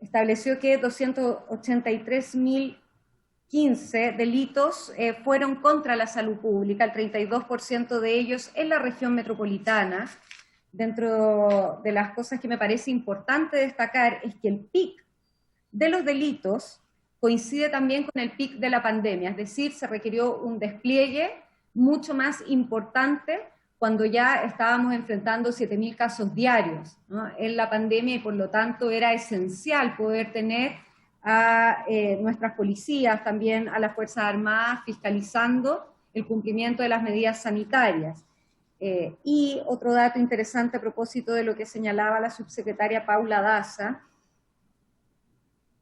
estableció que 283.015 delitos fueron contra la salud pública, el 32% de ellos en la región metropolitana. Dentro de las cosas que me parece importante destacar es que el pic de los delitos coincide también con el pic de la pandemia, es decir, se requirió un despliegue mucho más importante cuando ya estábamos enfrentando 7.000 casos diarios, ¿no?, en la pandemia, y por lo tanto era esencial poder tener a nuestras policías, también a las Fuerzas Armadas, fiscalizando el cumplimiento de las medidas sanitarias. Y otro dato interesante a propósito de lo que señalaba la subsecretaria Paula Daza,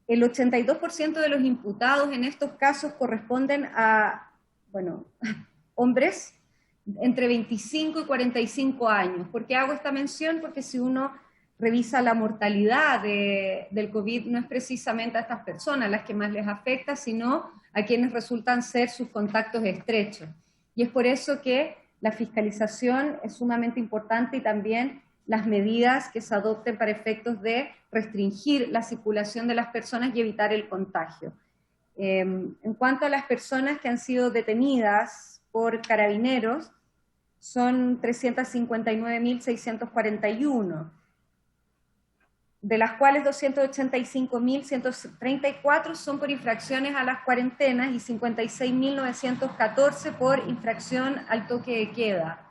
el 82% de los imputados en estos casos corresponden a, bueno, hombres entre 25 y 45 años. ¿Por qué hago esta mención? Porque si uno revisa la mortalidad del COVID, no es precisamente a estas personas las que más les afecta, sino a quienes resultan ser sus contactos estrechos. Y es por eso que la fiscalización es sumamente importante y también las medidas que se adopten para efectos de restringir la circulación de las personas y evitar el contagio. En cuanto a las personas que han sido detenidas por Carabineros, son 359.641, de las cuales 285.134 son por infracciones a las cuarentenas y 56.914 por infracción al toque de queda.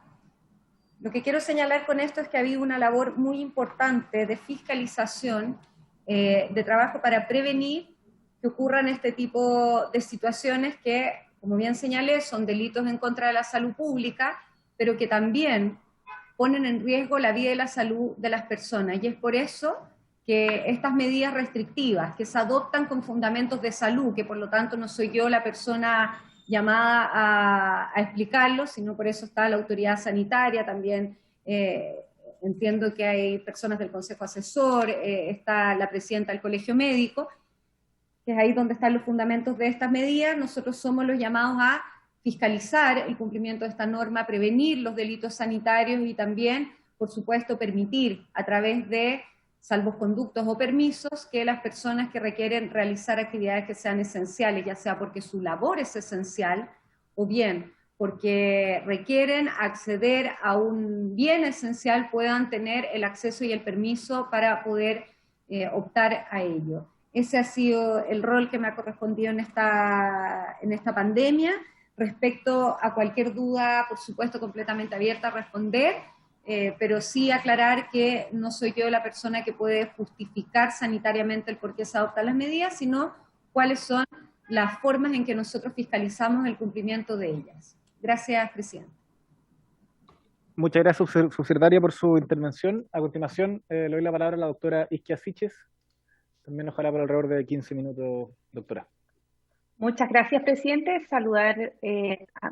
Lo que quiero señalar con esto es que ha habido una labor muy importante de fiscalización, de trabajo para prevenir que ocurran este tipo de situaciones que, como bien señalé, son delitos en contra de la salud pública, pero que también ponen en riesgo la vida y la salud de las personas. Y es por eso que estas medidas restrictivas, que se adoptan con fundamentos de salud, que por lo tanto no soy yo la persona llamada a explicarlo, sino por eso está la autoridad sanitaria, también entiendo que hay personas del Consejo Asesor, está la presidenta del Colegio Médico, que es ahí donde están los fundamentos de estas medidas. Nosotros somos los llamados a fiscalizar el cumplimiento de esta norma, prevenir los delitos sanitarios y también, por supuesto, permitir a través de salvoconductos o permisos que las personas que requieren realizar actividades que sean esenciales, ya sea porque su labor es esencial o bien porque requieren acceder a un bien esencial, puedan tener el acceso y el permiso para poder optar a ello. Ese ha sido el rol que me ha correspondido en esta pandemia. Respecto a cualquier duda, por supuesto, completamente abierta a responder, pero sí aclarar que no soy yo la persona que puede justificar sanitariamente el por qué se adoptan las medidas, sino cuáles son las formas en que nosotros fiscalizamos el cumplimiento de ellas. Gracias, presidente. Muchas gracias, subsecretaria, por su intervención. A continuación, le doy la palabra a la doctora Isquia Siches. También ojalá por alrededor de 15 minutos, doctora. Muchas gracias, presidente. Saludar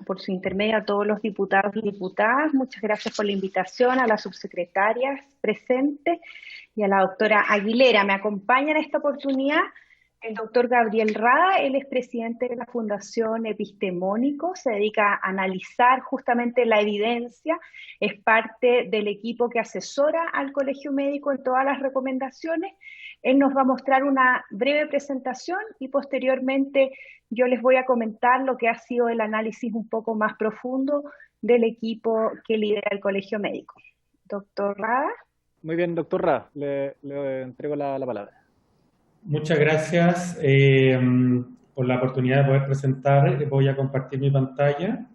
por su intermedio a todos los diputados y diputadas. Muchas gracias por la invitación, a las subsecretarias presentes y a la doctora Aguilera. Me acompaña en esta oportunidad El doctor Gabriel Rada, él es presidente de la Fundación Epistemónico, se dedica a analizar justamente la evidencia, es parte del equipo que asesora al Colegio Médico en todas las recomendaciones. Él nos va a mostrar una breve presentación y posteriormente yo les voy a comentar lo que ha sido el análisis un poco más profundo del equipo que lidera el Colegio Médico. Doctor Rada. Muy bien, doctor Rada, le entrego la palabra. Muchas gracias por la oportunidad de poder presentar. Voy a compartir mi pantalla.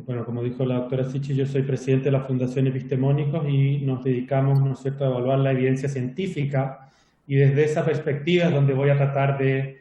Bueno, como dijo la doctora Sichi, yo soy presidente de la Fundación Epistemónicos y nos dedicamos, ¿no es cierto?, a evaluar la evidencia científica, y desde esa perspectiva es donde voy a tratar de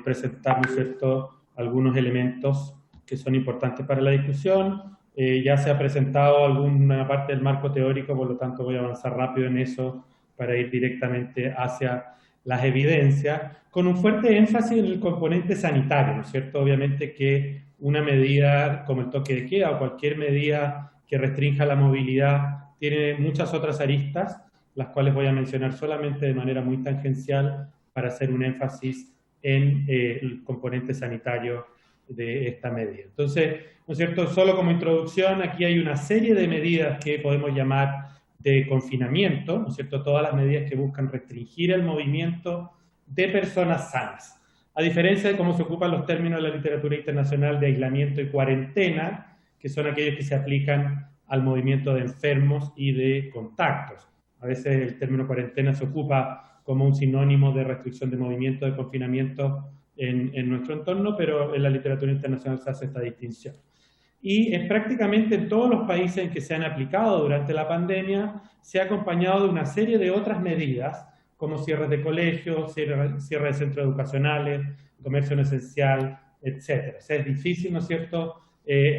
presentar, ¿no es cierto?, algunos elementos que son importantes para la discusión. Ya se ha presentado alguna parte del marco teórico, por lo tanto voy a avanzar rápido en eso para ir directamente hacia las evidencias, con un fuerte énfasis en el componente sanitario, ¿no es cierto? Obviamente que una medida como el toque de queda o cualquier medida que restrinja la movilidad tiene muchas otras aristas, las cuales voy a mencionar solamente de manera muy tangencial para hacer un énfasis en el componente sanitario de esta medida. Entonces, ¿no es cierto?, solo como introducción, aquí hay una serie de medidas que podemos llamar de confinamiento, ¿no es cierto?, todas las medidas que buscan restringir el movimiento de personas sanas. A diferencia de cómo se ocupan los términos de la literatura internacional de aislamiento y cuarentena, que son aquellos que se aplican al movimiento de enfermos y de contactos. A veces el término cuarentena se ocupa como un sinónimo de restricción de movimiento, de confinamiento en nuestro entorno, pero en la literatura internacional se hace esta distinción. Y en prácticamente en todos los países en que se han aplicado durante la pandemia, se ha acompañado de una serie de otras medidas, como cierres de colegios, cierre de centros educacionales, comercio no esencial, etc. O sea, es difícil, ¿no es cierto?,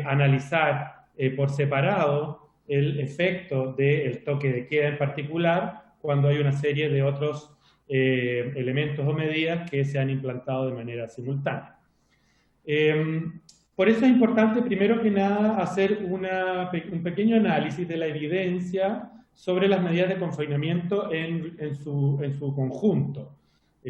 analizar por separado el efecto del toque de queda en particular, cuando hay una serie de otros elementos o medidas que se han implantado de manera simultánea. Por eso es importante, primero que nada, hacer un pequeño análisis de la evidencia sobre las medidas de confinamiento en su conjunto,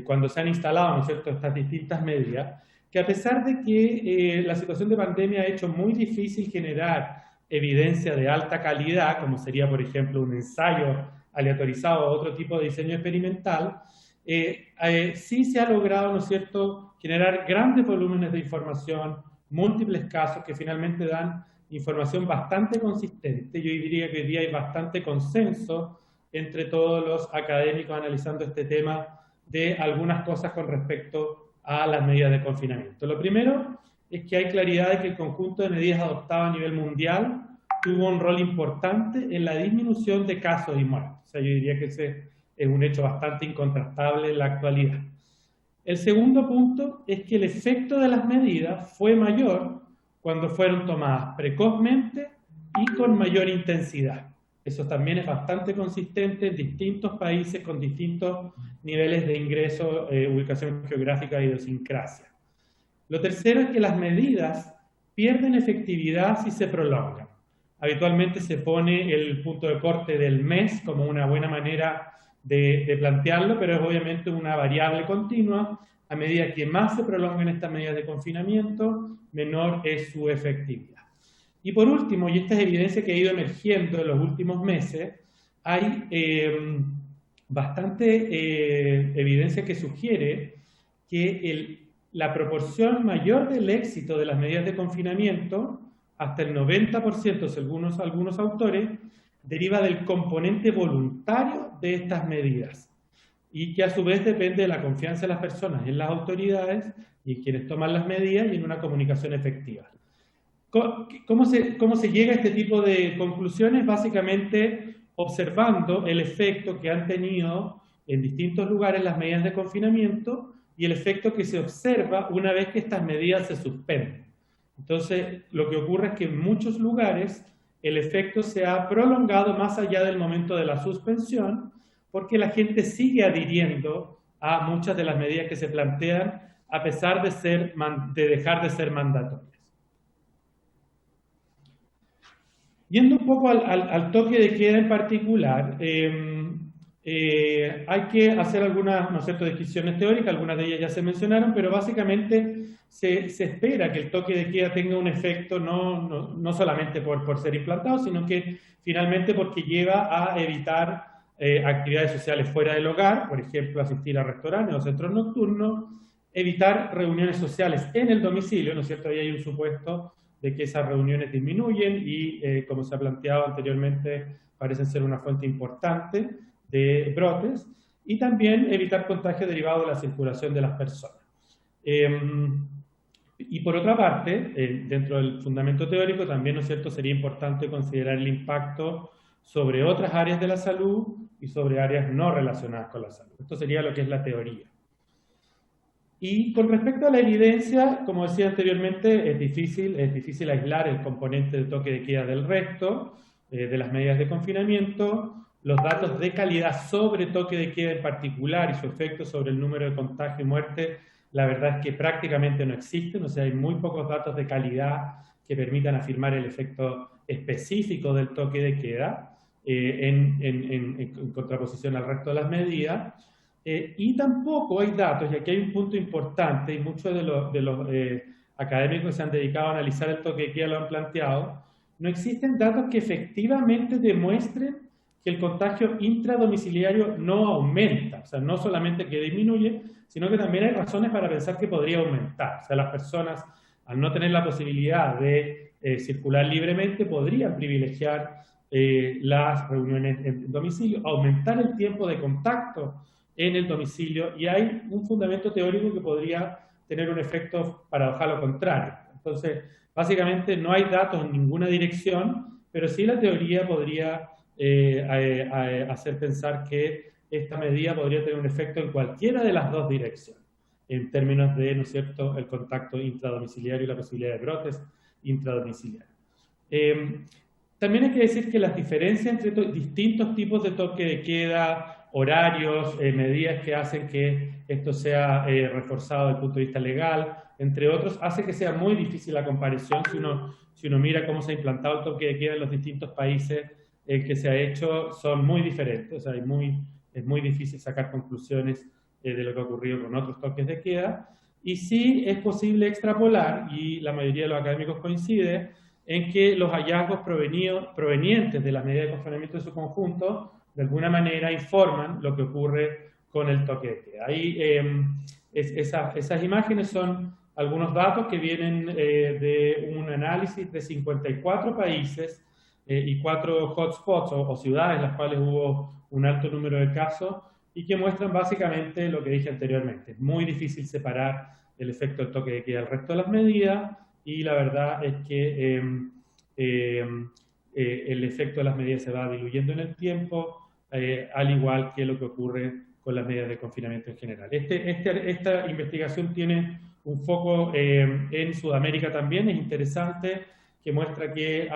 cuando se han instalado, ¿no es cierto?, estas distintas medidas, que a pesar de que la situación de pandemia ha hecho muy difícil generar evidencia de alta calidad, como sería, por ejemplo, un ensayo aleatorizado o otro tipo de diseño experimental, sí se ha logrado, ¿no es cierto?, generar grandes volúmenes de información, múltiples casos que finalmente dan información bastante consistente. Yo diría que hoy día hay bastante consenso entre todos los académicos analizando este tema de algunas cosas con respecto a las medidas de confinamiento. Lo primero es que hay claridad de que el conjunto de medidas adoptadas a nivel mundial tuvo un rol importante en la disminución de casos y muertes. O sea, yo diría que ese es un hecho bastante incontrastable en la actualidad. El segundo punto es que el efecto de las medidas fue mayor cuando fueron tomadas precozmente y con mayor intensidad. Eso también es bastante consistente en distintos países con distintos niveles de ingreso, ubicación geográfica e idiosincrasia. Lo tercero es que las medidas pierden efectividad si se prolongan. Habitualmente se pone el punto de corte del mes como una buena manera de plantearlo, pero es obviamente una variable continua. A medida que más se prolongan estas medidas de confinamiento, menor es su efectividad. Y por último, y esta es evidencia que ha ido emergiendo en los últimos meses, hay bastante evidencia que sugiere que la proporción mayor del éxito de las medidas de confinamiento, hasta el 90% según algunos autores, deriva del componente voluntario de estas medidas y que a su vez depende de la confianza de las personas en las autoridades y en quienes toman las medidas y en una comunicación efectiva. ¿Cómo se llega a este tipo de conclusiones? Básicamente observando el efecto que han tenido en distintos lugares las medidas de confinamiento y el efecto que se observa una vez que estas medidas se suspenden. Entonces, lo que ocurre es que en muchos lugares el efecto se ha prolongado más allá del momento de la suspensión, porque la gente sigue adhiriendo a muchas de las medidas que se plantean, a pesar de dejar de ser mandatorias. Yendo un poco al toque de queda en particular, Hay que hacer algunas, ¿no es cierto?, descripciones teóricas, algunas de ellas ya se mencionaron, pero básicamente se espera que el toque de queda tenga un efecto no solamente por ser implantado, sino que finalmente porque lleva a evitar actividades sociales fuera del hogar, por ejemplo, asistir a restaurantes o centros nocturnos, evitar reuniones sociales en el domicilio, ¿no es cierto? Ahí hay un supuesto de que esas reuniones disminuyen y, como se ha planteado anteriormente, parecen ser una fuente importante de brotes, y también evitar contagio derivado de la circulación de las personas. Y por otra parte, dentro del fundamento teórico también, ¿no es cierto?, sería importante considerar el impacto sobre otras áreas de la salud y sobre áreas no relacionadas con la salud. Esto sería lo que es la teoría. Y con respecto a la evidencia, como decía anteriormente, es difícil aislar el componente de toque de queda del resto de las medidas de confinamiento. Los datos de calidad sobre toque de queda en particular y su efecto sobre el número de contagio y muerte, la verdad es que prácticamente no existen, o sea, hay muy pocos datos de calidad que permitan afirmar el efecto específico del toque de queda en contraposición al resto de las medidas. Y tampoco hay datos, y aquí hay un punto importante, y muchos de los académicos que se han dedicado a analizar el toque de queda lo han planteado, no existen datos que efectivamente demuestren que el contagio intradomiciliario no aumenta, o sea, no solamente que disminuye, sino que también hay razones para pensar que podría aumentar. O sea, las personas, al no tener la posibilidad de circular libremente, podrían privilegiar las reuniones en domicilio, aumentar el tiempo de contacto en el domicilio, y hay un fundamento teórico que podría tener un efecto paradojal o contrario. Entonces, básicamente no hay datos en ninguna dirección, pero sí la teoría podría hacer pensar que esta medida podría tener un efecto en cualquiera de las dos direcciones, en términos de, ¿no es cierto?, el contacto intradomiciliario y la posibilidad de brotes intradomiciliarios. También hay que decir que las diferencias entre distintos tipos de toque de queda, horarios, medidas que hacen que esto sea reforzado desde el punto de vista legal, entre otros, hace que sea muy difícil la comparación si uno mira cómo se ha implantado el toque de queda en los distintos países que se ha hecho, son muy diferentes, o sea, es muy difícil sacar conclusiones de lo que ha ocurrido con otros toques de queda, y sí es posible extrapolar, y la mayoría de los académicos coincide, en que los hallazgos provenientes de las medidas de confinamiento en su conjunto, de alguna manera informan lo que ocurre con el toque de queda. Ahí, esas imágenes son algunos datos que vienen de un análisis de 54 países y 4 hotspots o ciudades en las cuales hubo un alto número de casos, y que muestran básicamente lo que dije anteriormente. Es muy difícil separar el efecto del toque de queda del resto de las medidas, y la verdad es que el efecto de las medidas se va diluyendo en el tiempo, al igual que lo que ocurre con las medidas de confinamiento en general. Esta investigación tiene un foco en Sudamérica también, es interesante, que muestra que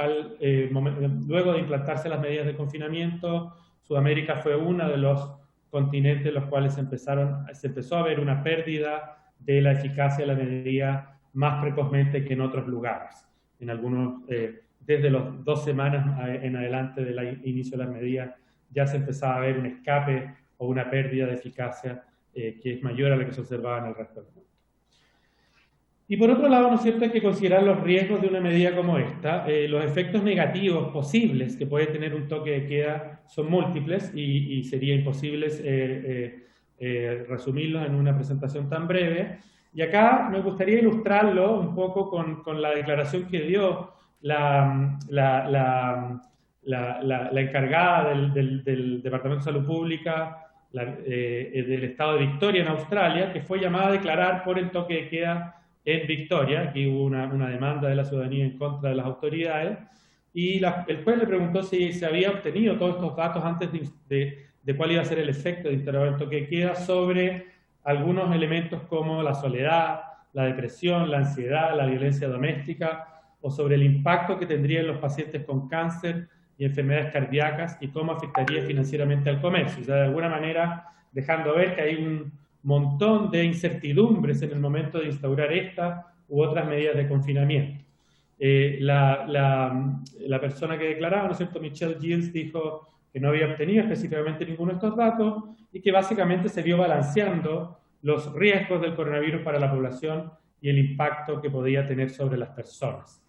luego de implantarse las medidas de confinamiento, Sudamérica fue uno de los continentes en los cuales se empezó a ver una pérdida de la eficacia de la medida más precozmente que en otros lugares. En algunos, desde las 2 semanas en adelante del inicio de las medidas, ya se empezaba a ver un escape o una pérdida de eficacia que es mayor a la que se observaba en el resto del mundo. Y por otro lado, ¿no es cierto?, hay que considerar los riesgos de una medida como esta. Los efectos negativos posibles que puede tener un toque de queda son múltiples y sería imposible resumirlos en una presentación tan breve. Y acá me gustaría ilustrarlo un poco con la declaración que dio la encargada del Departamento de Salud Pública del Estado de Victoria en Australia, que fue llamada a declarar por el toque de queda en Victoria. Aquí hubo una demanda de la ciudadanía en contra de las autoridades, y el juez le preguntó si se había obtenido todos estos datos antes de cuál iba a ser el efecto de instaurar el toque de queda sobre algunos elementos como la soledad, la depresión, la ansiedad, la violencia doméstica, o sobre el impacto que tendría en los pacientes con cáncer y enfermedades cardíacas y cómo afectaría financieramente al comercio. O sea, de alguna manera dejando ver que hay un montón de incertidumbres en el momento de instaurar esta u otras medidas de confinamiento. La persona que declaraba, ¿no es cierto?, Michelle Giles, dijo que no había obtenido específicamente ninguno de estos datos y que básicamente se vio balanceando los riesgos del coronavirus para la población y el impacto que podía tener sobre las personas.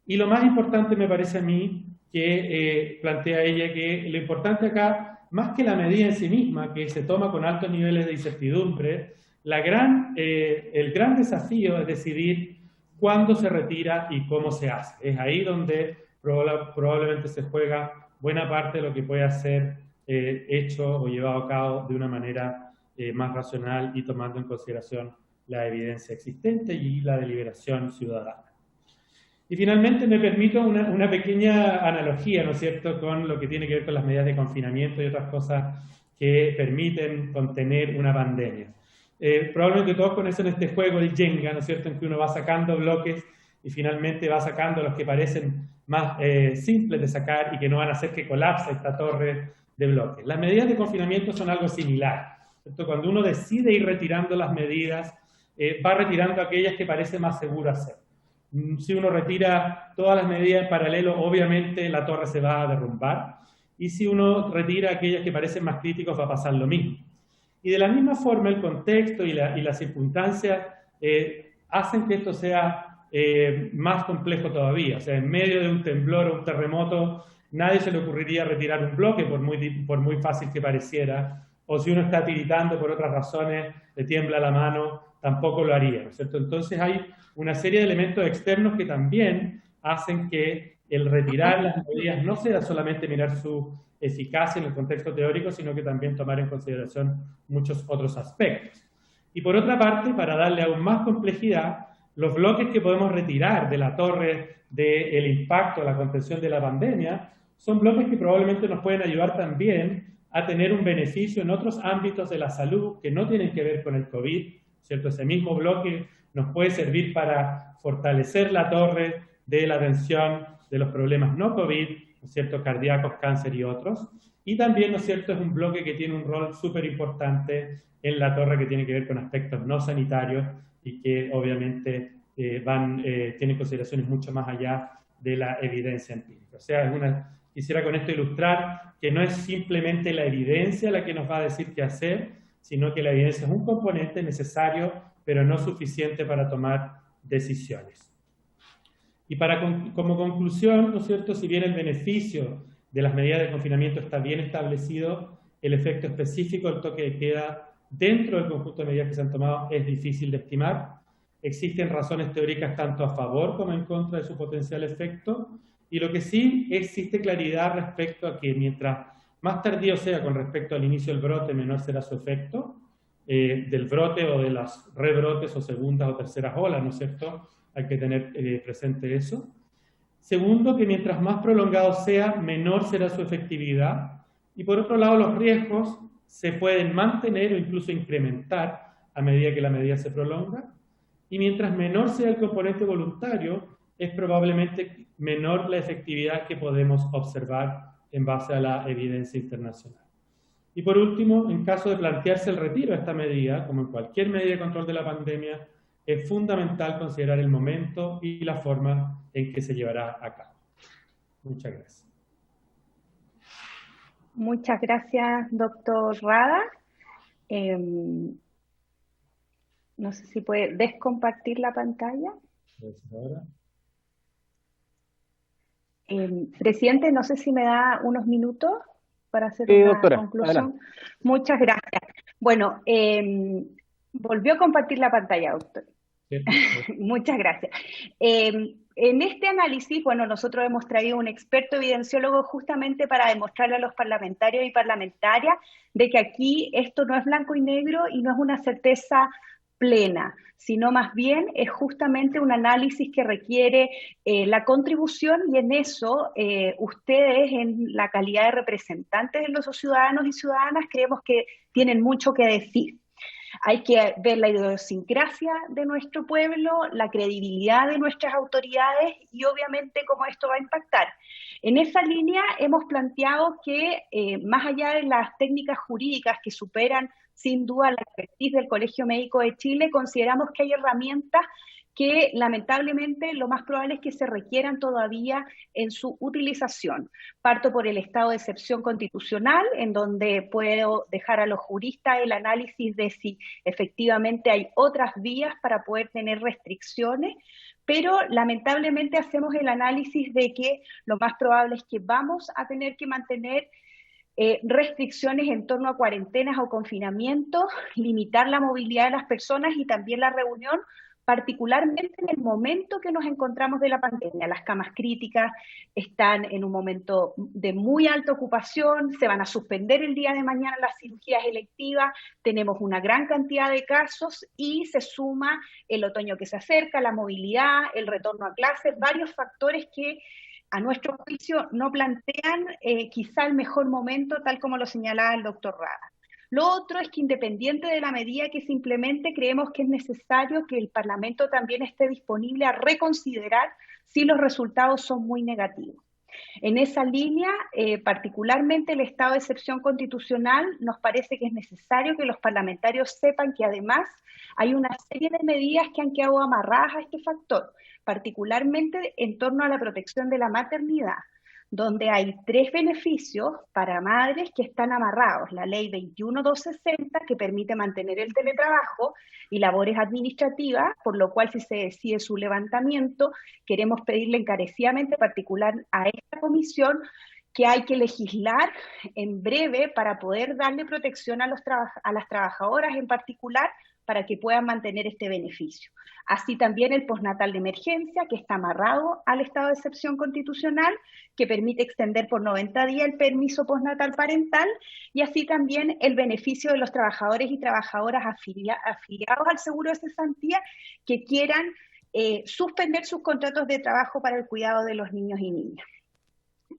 Y lo más importante me parece a mí que plantea ella que lo importante acá, más que la medida en sí misma, que se toma con altos niveles de incertidumbre, el gran desafío es decidir cuándo se retira y cómo se hace. Es ahí donde probablemente se juega buena parte de lo que puede ser hecho o llevado a cabo de una manera más racional y tomando en consideración la evidencia existente y la deliberación ciudadana. Y finalmente me permito una pequeña analogía, ¿no es cierto?, con lo que tiene que ver con las medidas de confinamiento y otras cosas que permiten contener una pandemia. Probablemente todos conocen este juego, el Jenga, ¿no es cierto?, en que uno va sacando bloques y finalmente va sacando los que parecen más simples de sacar y que no van a hacer que colapse esta torre de bloques. Las medidas de confinamiento son algo similar, ¿cierto? Cuando uno decide ir retirando las medidas, va retirando aquellas que parece más seguro hacer. Si uno retira todas las medidas en paralelo, obviamente la torre se va a derrumbar, y si uno retira aquellas que parecen más críticos va a pasar lo mismo. Y de la misma forma el contexto y las circunstancias hacen que esto sea más complejo todavía. O sea, en medio de un temblor o un terremoto, nadie se le ocurriría retirar un bloque por muy fácil que pareciera, o si uno está tiritando por otras razones, le tiembla la mano, tampoco lo haría, ¿no es cierto? Entonces hay una serie de elementos externos que también hacen que el retirar las medidas no sea solamente mirar su eficacia en el contexto teórico, sino que también tomar en consideración muchos otros aspectos. Y por otra parte, para darle aún más complejidad, los bloques que podemos retirar de la torre del impacto, la contención de la pandemia, son bloques que probablemente nos pueden ayudar también a tener un beneficio en otros ámbitos de la salud que no tienen que ver con el COVID, ¿cierto? Ese mismo bloque nos puede servir para fortalecer la torre de la atención de los problemas no COVID, ¿no es cierto?, cardíacos, cáncer y otros. Y también, ¿no es cierto?, es un bloque que tiene un rol súper importante en la torre que tiene que ver con aspectos no sanitarios y que obviamente tienen consideraciones mucho más allá de la evidencia empírica. O sea, quisiera con esto ilustrar que no es simplemente la evidencia la que nos va a decir qué hacer, sino que la evidencia es un componente necesario, pero no suficiente para tomar decisiones. Y como conclusión, ¿no es cierto?, si bien el beneficio de las medidas de confinamiento está bien establecido, el efecto específico del toque de queda dentro del conjunto de medidas que se han tomado es difícil de estimar. Existen razones teóricas tanto a favor como en contra de su potencial efecto, y lo que sí existe claridad respecto a que mientras más tardío sea con respecto al inicio del brote, menor será su efecto del brote o de las rebrotes o segundas o terceras olas, ¿no es cierto? Hay que tener presente eso. Segundo, que mientras más prolongado sea, menor será su efectividad. Y por otro lado, los riesgos se pueden mantener o incluso incrementar a medida que la medida se prolonga. Y mientras menor sea el componente voluntario, es probablemente menor la efectividad que podemos observar en base a la evidencia internacional. Y por último, en caso de plantearse el retiro de esta medida, como en cualquier medida de control de la pandemia, es fundamental considerar el momento y la forma en que se llevará a cabo. Muchas gracias. Muchas gracias, doctor Rada. No sé si puede descompartir la pantalla. Presidente, no sé si me da unos minutos para hacer una doctora, conclusión. adelante. Muchas gracias. Bueno, volvió a compartir la pantalla, doctor. Sí. Muchas gracias. En este análisis, bueno, nosotros hemos traído un experto evidenciólogo justamente para demostrarle a los parlamentarios y parlamentarias de que aquí esto no es blanco y negro y no es una certeza plena, sino más bien es justamente un análisis que requiere la contribución, y en eso ustedes, en la calidad de representantes de los ciudadanos y ciudadanas, creemos que tienen mucho que decir. Hay que ver la idiosincrasia de nuestro pueblo, la credibilidad de nuestras autoridades y obviamente cómo esto va a impactar. En esa línea hemos planteado que más allá de las técnicas jurídicas que superan sin duda la expertise del Colegio Médico de Chile, consideramos que hay herramientas que lamentablemente lo más probable es que se requieran todavía en su utilización. Parto por el estado de excepción constitucional, en donde puedo dejar a los juristas el análisis de si efectivamente hay otras vías para poder tener restricciones, pero lamentablemente hacemos el análisis de que lo más probable es que vamos a tener que mantener restricciones en torno a cuarentenas o confinamientos, limitar la movilidad de las personas y también la reunión, particularmente en el momento que nos encontramos de la pandemia. Las camas críticas están en un momento de muy alta ocupación, se van a suspender el día de mañana las cirugías electivas, tenemos una gran cantidad de casos y se suma el otoño que se acerca, la movilidad, el retorno a clases, varios factores que a nuestro juicio no plantean quizá el mejor momento, tal como lo señalaba el doctor Rada. Lo otro es que independiente de la medida que se implemente, creemos que es necesario que el Parlamento también esté disponible a reconsiderar si los resultados son muy negativos. En esa línea, particularmente el estado de excepción constitucional, nos parece que es necesario que los parlamentarios sepan que además hay una serie de medidas que han quedado amarradas a este factor, particularmente en torno a la protección de la maternidad, donde hay 3 beneficios para madres que están amarrados. La ley 21260, que permite mantener el teletrabajo y labores administrativas, por lo cual si se decide su levantamiento, queremos pedirle encarecidamente, particular a esta comisión, que hay que legislar en breve para poder darle protección a las trabajadoras en particular, para que puedan mantener este beneficio. Así también el postnatal de emergencia, que está amarrado al estado de excepción constitucional, que permite extender por 90 días el permiso postnatal parental, y así también el beneficio de los trabajadores y trabajadoras afiliados al seguro de cesantía que quieran suspender sus contratos de trabajo para el cuidado de los niños y niñas.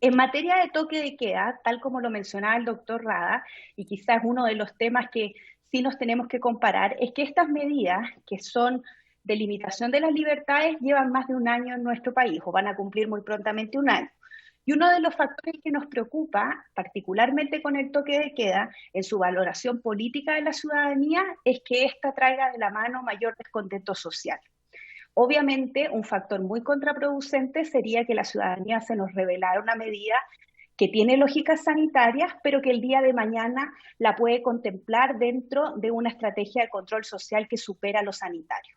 En materia de toque de queda, tal como lo mencionaba el doctor Rada, y quizás uno de los temas que sí nos tenemos que comparar, es que estas medidas, que son de limitación de las libertades, llevan más de un año en nuestro país, o van a cumplir muy prontamente un año. Y uno de los factores que nos preocupa, particularmente con el toque de queda, en su valoración política de la ciudadanía, es que ésta traiga de la mano mayor descontento social. Obviamente, un factor muy contraproducente sería que la ciudadanía se nos revelara una medida que tiene lógicas sanitarias, pero que el día de mañana la puede contemplar dentro de una estrategia de control social que supera lo sanitario.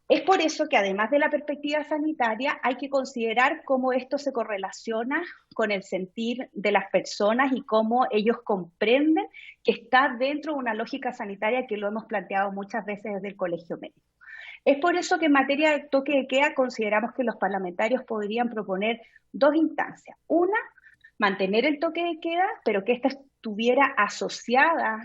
Es por eso que además de la perspectiva sanitaria, hay que considerar cómo esto se correlaciona con el sentir de las personas y cómo ellos comprenden que está dentro de una lógica sanitaria que lo hemos planteado muchas veces desde el Colegio Médico. Es por eso que en materia de toque de queda consideramos que los parlamentarios podrían proponer 2 instancias. Una, mantener el toque de queda, pero que ésta estuviera asociada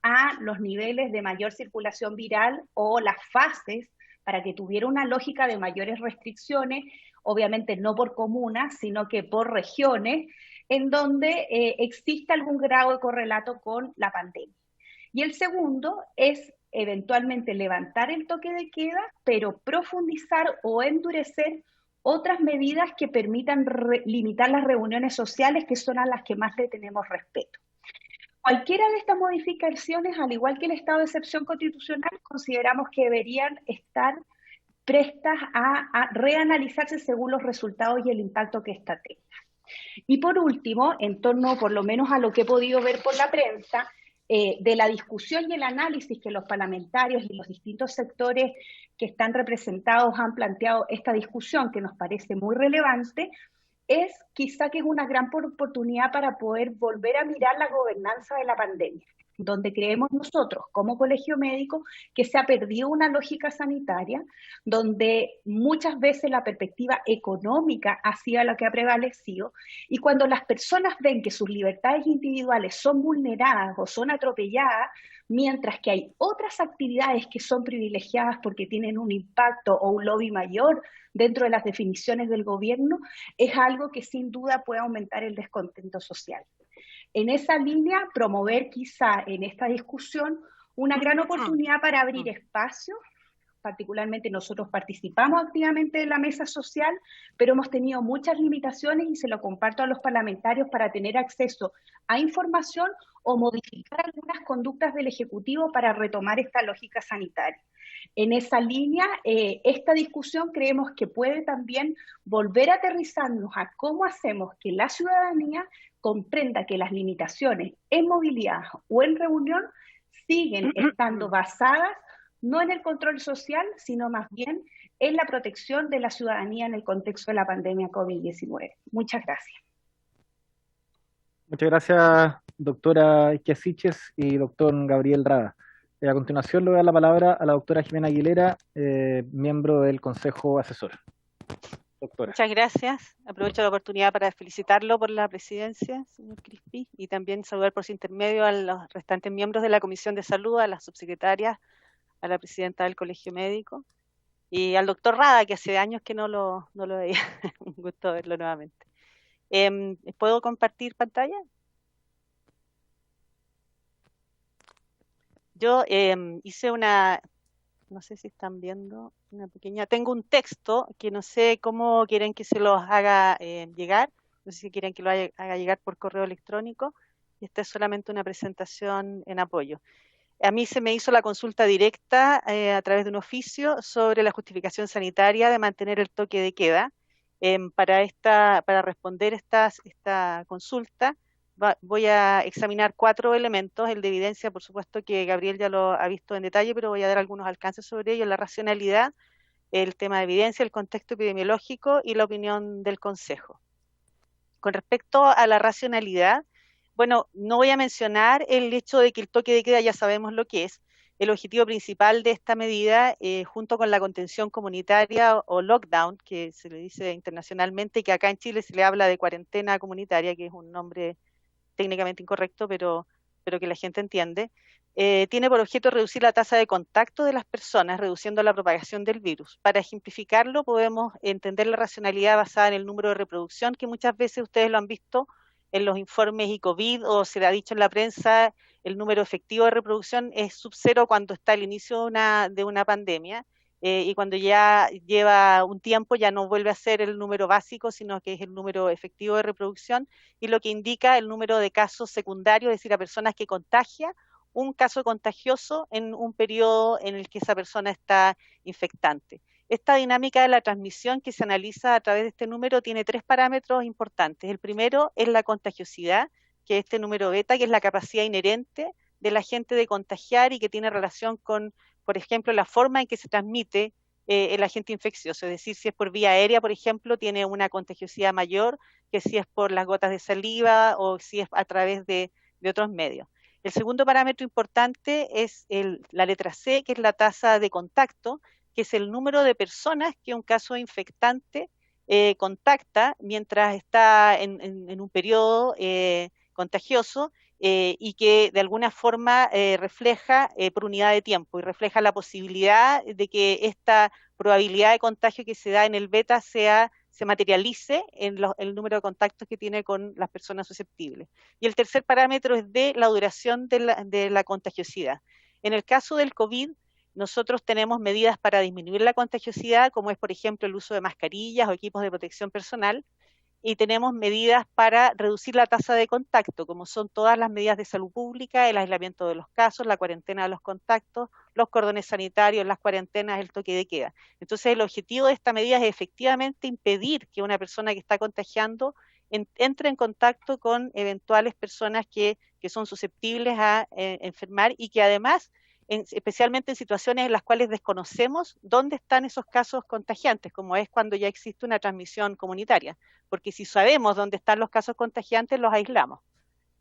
a los niveles de mayor circulación viral o las fases, para que tuviera una lógica de mayores restricciones, obviamente no por comunas, sino que por regiones, en donde exista algún grado de correlato con la pandemia. Y el segundo es eventualmente levantar el toque de queda, pero profundizar o endurecer otras medidas que permitan limitar las reuniones sociales, que son a las que más le tenemos respeto. Cualquiera de estas modificaciones, al igual que el estado de excepción constitucional, consideramos que deberían estar prestas a reanalizarse según los resultados y el impacto que esta tenga. Y por último, en torno por lo menos a lo que he podido ver por la prensa, de la discusión y el análisis que los parlamentarios y los distintos sectores que están representados han planteado esta discusión, que nos parece muy relevante, es quizá que es una gran oportunidad para poder volver a mirar la gobernanza de la pandemia, donde creemos nosotros como Colegio Médico que se ha perdido una lógica sanitaria, donde muchas veces la perspectiva económica ha sido la que ha prevalecido, y cuando las personas ven que sus libertades individuales son vulneradas o son atropelladas, mientras que hay otras actividades que son privilegiadas porque tienen un impacto o un lobby mayor dentro de las definiciones del gobierno, es algo que sin duda puede aumentar el descontento social. En esa línea, promover quizá en esta discusión una gran oportunidad para abrir espacios. Particularmente nosotros participamos activamente de la mesa social, pero hemos tenido muchas limitaciones y se lo comparto a los parlamentarios para tener acceso a información o modificar algunas conductas del Ejecutivo para retomar esta lógica sanitaria. En esa línea, esta discusión creemos que puede también volver a aterrizarnos a cómo hacemos que la ciudadanía comprenda que las limitaciones en movilidad o en reunión siguen estando basadas no en el control social, sino más bien en la protección de la ciudadanía en el contexto de la pandemia COVID-19. Muchas gracias. Muchas gracias, doctora Iquiasiches y doctor Gabriel Rada. A continuación le voy a dar la palabra a la doctora Jimena Aguilera, miembro del Consejo Asesor. Doctora. Muchas gracias. Aprovecho la oportunidad para felicitarlo por la presidencia, señor Crispi, y también saludar por su intermedio a los restantes miembros de la Comisión de Salud, a las subsecretarias, a la presidenta del Colegio Médico y al doctor Rada, que hace años que no lo veía. Un gusto verlo nuevamente. ¿Puedo compartir pantalla? Yo hice una, no sé si están viendo, una pequeña, tengo un texto que no sé cómo quieren que se los haga llegar, no sé si quieren que lo haga llegar por correo electrónico, y esta es solamente una presentación en apoyo. A mí se me hizo la consulta directa a través de un oficio sobre la justificación sanitaria de mantener el toque de queda. Para responder esta consulta voy a examinar 4 elementos, el de evidencia, por supuesto que Gabriel ya lo ha visto en detalle, pero voy a dar algunos alcances sobre ello: la racionalidad, el tema de evidencia, el contexto epidemiológico y la opinión del Consejo. Con respecto a la racionalidad, bueno, no voy a mencionar el hecho de que el toque de queda ya sabemos lo que es. El objetivo principal de esta medida, junto con la contención comunitaria o lockdown, que se le dice internacionalmente, que acá en Chile se le habla de cuarentena comunitaria, que es un nombre técnicamente incorrecto, pero que la gente entiende, tiene por objeto reducir la tasa de contacto de las personas, reduciendo la propagación del virus. Para ejemplificarlo, podemos entender la racionalidad basada en el número de reproducción, que muchas veces ustedes lo han visto en los informes ICOVID, o se le ha dicho en la prensa, el número efectivo de reproducción es sub-0 cuando está el inicio de una pandemia, y cuando ya lleva un tiempo ya no vuelve a ser el número básico, sino que es el número efectivo de reproducción, y lo que indica el número de casos secundarios, es decir, a personas que contagia un caso contagioso en un periodo en el que esa persona está infectante. Esta dinámica de la transmisión que se analiza a través de este número tiene 3 parámetros importantes. El primero es la contagiosidad, que es este número beta, que es la capacidad inherente de la gente de contagiar y que tiene relación con, por ejemplo, la forma en que se transmite el agente infeccioso. Es decir, si es por vía aérea, por ejemplo, tiene una contagiosidad mayor que si es por las gotas de saliva o si es a través de otros medios. El segundo parámetro importante es la letra C, que es la tasa de contacto, que es el número de personas que un caso infectante contacta mientras está en un periodo contagioso, y que de alguna forma refleja por unidad de tiempo y refleja la posibilidad de que esta probabilidad de contagio que se da en el beta se materialice en el número de contactos que tiene con las personas susceptibles. Y el tercer parámetro es de la duración de la contagiosidad. En el caso del COVID, nosotros tenemos medidas para disminuir la contagiosidad, como es, por ejemplo, el uso de mascarillas o equipos de protección personal, y tenemos medidas para reducir la tasa de contacto, como son todas las medidas de salud pública, el aislamiento de los casos, la cuarentena de los contactos, los cordones sanitarios, las cuarentenas, el toque de queda. Entonces, el objetivo de esta medida es efectivamente impedir que una persona que está contagiando entre en contacto con eventuales personas que son susceptibles a enfermar, y que además, especialmente en situaciones en las cuales desconocemos dónde están esos casos contagiantes, como es cuando ya existe una transmisión comunitaria, porque si sabemos dónde están los casos contagiantes, los aislamos,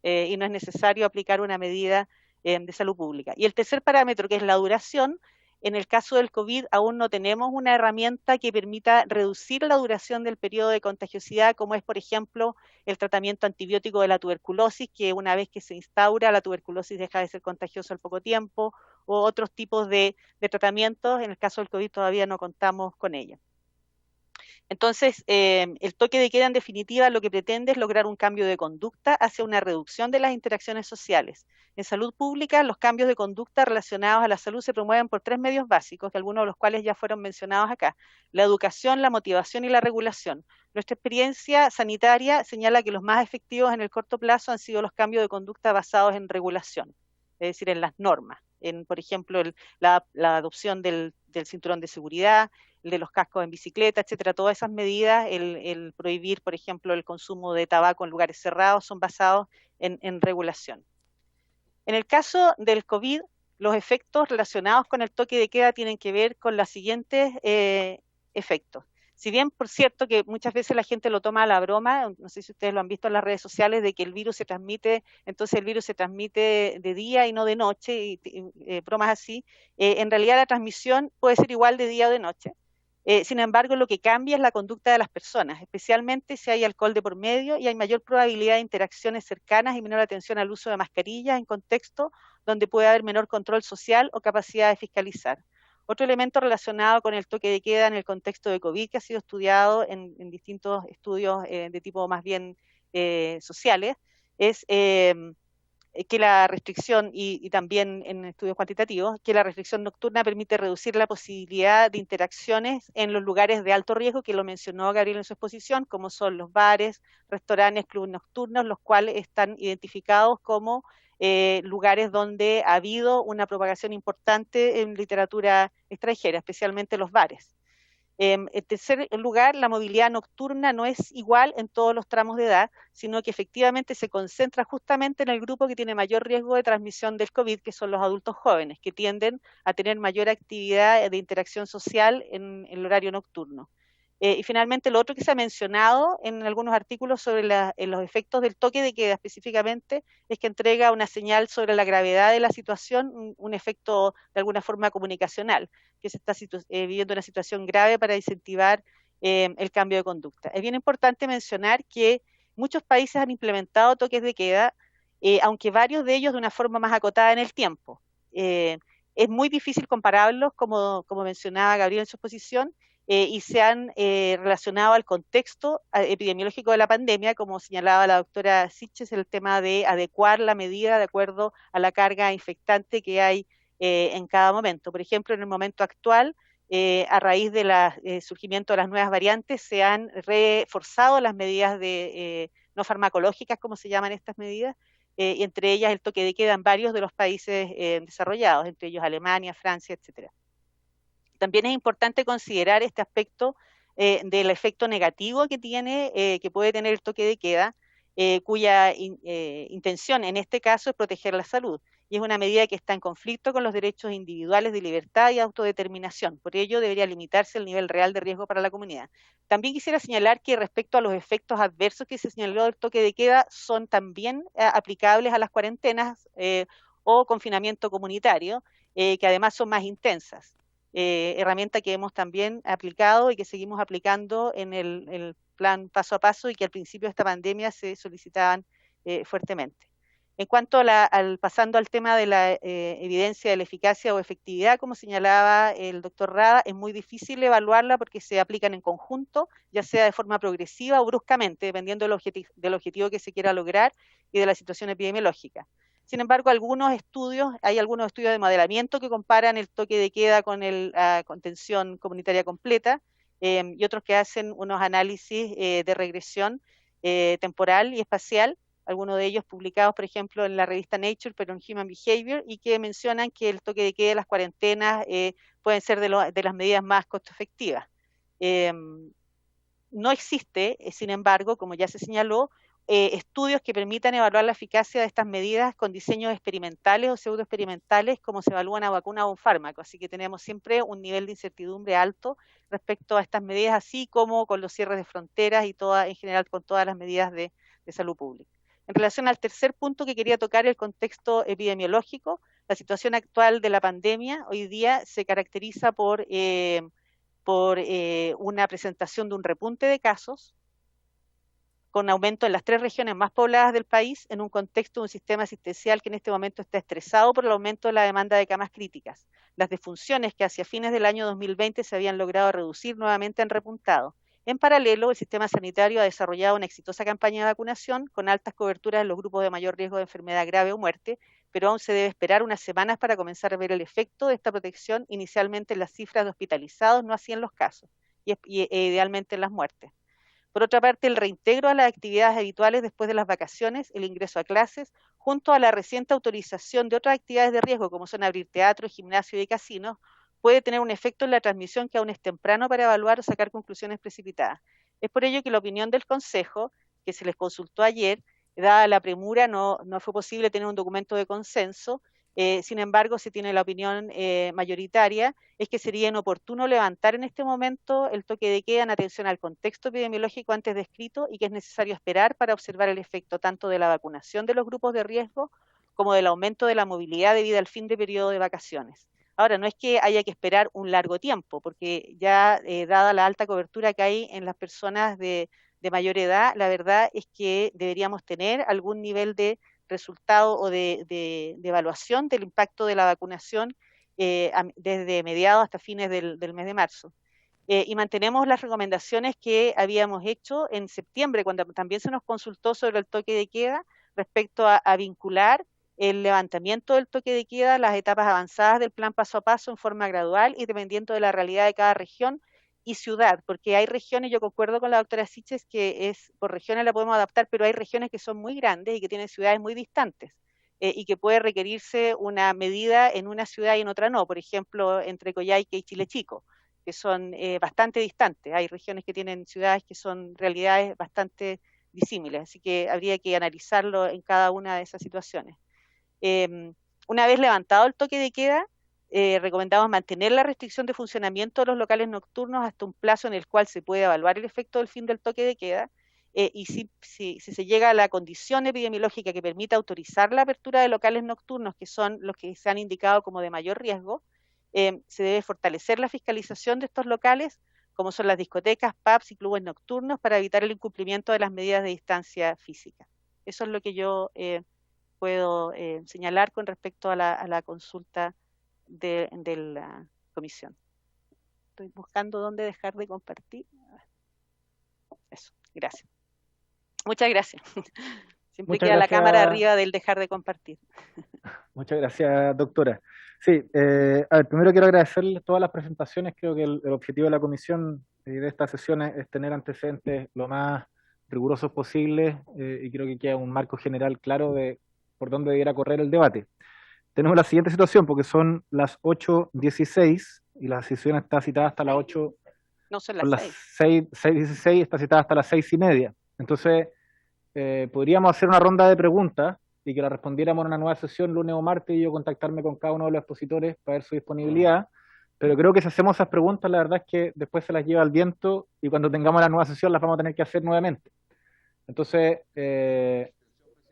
y no es necesario aplicar una medida de salud pública. Y el tercer parámetro, que es la duración, en el caso del COVID aún no tenemos una herramienta que permita reducir la duración del periodo de contagiosidad, como es, por ejemplo, el tratamiento antibiótico de la tuberculosis, que una vez que se instaura, la tuberculosis deja de ser contagiosa al poco tiempo, o otros tipos de tratamientos. En el caso del COVID todavía no contamos con ella. Entonces, el toque de queda, en definitiva, lo que pretende es lograr un cambio de conducta hacia una reducción de las interacciones sociales. En salud pública, los cambios de conducta relacionados a la salud se promueven por 3 medios básicos, que algunos de los cuales ya fueron mencionados acá: la educación, la motivación y la regulación. Nuestra experiencia sanitaria señala que los más efectivos en el corto plazo han sido los cambios de conducta basados en regulación, es decir, en las normas. Por ejemplo, la adopción del del cinturón de seguridad, el de los cascos en bicicleta, etcétera. Todas esas medidas, el prohibir, por ejemplo, el consumo de tabaco en lugares cerrados, son basados en regulación. En el caso del COVID, los efectos relacionados con el toque de queda tienen que ver con los siguientes efectos. Si bien, por cierto, que muchas veces la gente lo toma a la broma, no sé si ustedes lo han visto en las redes sociales, de que el virus se transmite, entonces el virus se transmite de día y no de noche, y bromas así, en realidad la transmisión puede ser igual de día o de noche. Sin embargo, lo que cambia es la conducta de las personas, especialmente si hay alcohol de por medio y hay mayor probabilidad de interacciones cercanas y menor atención al uso de mascarillas en contextos donde puede haber menor control social o capacidad de fiscalizar. Otro elemento relacionado con el toque de queda en el contexto de COVID, que ha sido estudiado en distintos estudios de tipo más bien sociales, es que la restricción, y también en estudios cuantitativos, que la restricción nocturna permite reducir la posibilidad de interacciones en los lugares de alto riesgo, que lo mencionó Gabriel en su exposición, como son los bares, restaurantes, clubes nocturnos, los cuales están identificados como lugares donde ha habido una propagación importante en literatura extranjera, especialmente los bares. En tercer lugar, la movilidad nocturna no es igual en todos los tramos de edad, sino que efectivamente se concentra justamente en el grupo que tiene mayor riesgo de transmisión del COVID, que son los adultos jóvenes, que tienden a tener mayor actividad de interacción social en el horario nocturno. Y finalmente, lo otro que se ha mencionado en algunos artículos sobre los efectos del toque de queda específicamente es que entrega una señal sobre la gravedad de la situación, un efecto de alguna forma comunicacional, que se está viviendo una situación grave para incentivar el cambio de conducta. Es bien importante mencionar que muchos países han implementado toques de queda, aunque varios de ellos de una forma más acotada en el tiempo. Es muy difícil compararlos, como mencionaba Gabriel en su exposición, y se han relacionado al contexto epidemiológico de la pandemia, como señalaba la doctora Siches, el tema de adecuar la medida de acuerdo a la carga infectante que hay en cada momento. Por ejemplo, en el momento actual, a raíz del surgimiento de las nuevas variantes, se han reforzado las medidas no farmacológicas, como se llaman estas medidas, y entre ellas el toque de queda en varios de los países desarrollados, entre ellos Alemania, Francia, etcétera. También es importante considerar este aspecto del efecto negativo que puede tener el toque de queda, cuya intención en este caso es proteger la salud, y es una medida que está en conflicto con los derechos individuales de libertad y autodeterminación. Por ello, debería limitarse el nivel real de riesgo para la comunidad. También quisiera señalar que respecto a los efectos adversos que se señaló del toque de queda, son también aplicables a las cuarentenas o confinamiento comunitario, que además son más intensas. Herramienta que hemos también aplicado y que seguimos aplicando en el plan paso a paso, y que al principio de esta pandemia se solicitaban fuertemente. En cuanto pasando al tema de la evidencia de la eficacia o efectividad, como señalaba el doctor Rada, es muy difícil evaluarla porque se aplican en conjunto, ya sea de forma progresiva o bruscamente, dependiendo del objetivo que se quiera lograr y de la situación epidemiológica. Sin embargo, hay algunos estudios de modelamiento que comparan el toque de queda con la contención comunitaria completa, y otros que hacen unos análisis de regresión temporal y espacial, algunos de ellos publicados, por ejemplo, en la revista Nature, pero en Human Behavior, y que mencionan que el toque de queda y las cuarentenas pueden ser de las medidas más costo efectivas. No existe, sin embargo, como ya se señaló, estudios que permitan evaluar la eficacia de estas medidas con diseños experimentales o pseudoexperimentales, como se evalúa una vacuna o un fármaco. Así que tenemos siempre un nivel de incertidumbre alto respecto a estas medidas, así como con los cierres de fronteras y en general con todas las medidas de salud pública. En relación al tercer punto que quería tocar, el contexto epidemiológico, la situación actual de la pandemia hoy día se caracteriza por una presentación de un repunte de casos, con aumento en las 3 regiones más pobladas del país, en un contexto de un sistema asistencial que en este momento está estresado por el aumento de la demanda de camas críticas. Las defunciones que hacia fines del año 2020 se habían logrado reducir nuevamente han repuntado. En paralelo, el sistema sanitario ha desarrollado una exitosa campaña de vacunación con altas coberturas en los grupos de mayor riesgo de enfermedad grave o muerte, pero aún se debe esperar unas semanas para comenzar a ver el efecto de esta protección, inicialmente en las cifras de hospitalizados, no así en los casos, y idealmente en las muertes. Por otra parte, el reintegro a las actividades habituales después de las vacaciones, el ingreso a clases, junto a la reciente autorización de otras actividades de riesgo, como son abrir teatros, gimnasios y casinos, puede tener un efecto en la transmisión que aún es temprano para evaluar o sacar conclusiones precipitadas. Es por ello que la opinión del Consejo, que se les consultó ayer, dada la premura, no fue posible tener un documento de consenso. Sin embargo, se tiene la opinión mayoritaria, es que sería inoportuno levantar en este momento el toque de queda en atención al contexto epidemiológico antes descrito y que es necesario esperar para observar el efecto tanto de la vacunación de los grupos de riesgo como del aumento de la movilidad debido al fin de periodo de vacaciones. Ahora, no es que haya que esperar un largo tiempo, porque ya dada la alta cobertura que hay en las personas de mayor edad, la verdad es que deberíamos tener algún nivel de resultado o de evaluación del impacto de la vacunación desde mediados hasta fines del mes de marzo. Y mantenemos las recomendaciones que habíamos hecho en septiembre, cuando también se nos consultó sobre el toque de queda, respecto a vincular el levantamiento del toque de queda a las etapas avanzadas del plan paso a paso en forma gradual y dependiendo de la realidad de cada región y ciudad, porque hay regiones, yo concuerdo con la doctora Siches, que por regiones la podemos adaptar, pero hay regiones que son muy grandes y que tienen ciudades muy distantes y que puede requerirse una medida en una ciudad y en otra no, por ejemplo, entre Coyhaique y Chile Chico, que son bastante distantes. Hay regiones que tienen ciudades que son realidades bastante disímiles, así que habría que analizarlo en cada una de esas situaciones. Una vez levantado el toque de queda, recomendamos mantener la restricción de funcionamiento de los locales nocturnos hasta un plazo en el cual se puede evaluar el efecto del fin del toque de queda y si se llega a la condición epidemiológica que permita autorizar la apertura de locales nocturnos, que son los que se han indicado como de mayor riesgo, se debe fortalecer la fiscalización de estos locales, como son las discotecas, pubs y clubes nocturnos, para evitar el incumplimiento de las medidas de distancia física. Eso es lo que yo puedo señalar con respecto a la consulta de la comisión. Estoy buscando dónde dejar de compartir. Eso, gracias. Muchas gracias. Siempre queda la cámara arriba del dejar de compartir. Muchas gracias, doctora. Sí, a ver, primero quiero agradecerles todas las presentaciones. Creo que el objetivo de la comisión y de esta sesión es tener antecedentes lo más rigurosos posibles y creo que queda un marco general claro de por dónde debiera correr el debate. Tenemos la siguiente situación, porque son las 8:16 y la sesión está citada hasta las 8. No son las 6:16, está citada hasta las 6:30. Entonces, podríamos hacer una ronda de preguntas y que la respondiéramos en una nueva sesión lunes o martes y yo contactarme con cada uno de los expositores para ver su disponibilidad. Pero creo que si hacemos esas preguntas, la verdad es que después se las lleva el viento y cuando tengamos la nueva sesión las vamos a tener que hacer nuevamente. Entonces,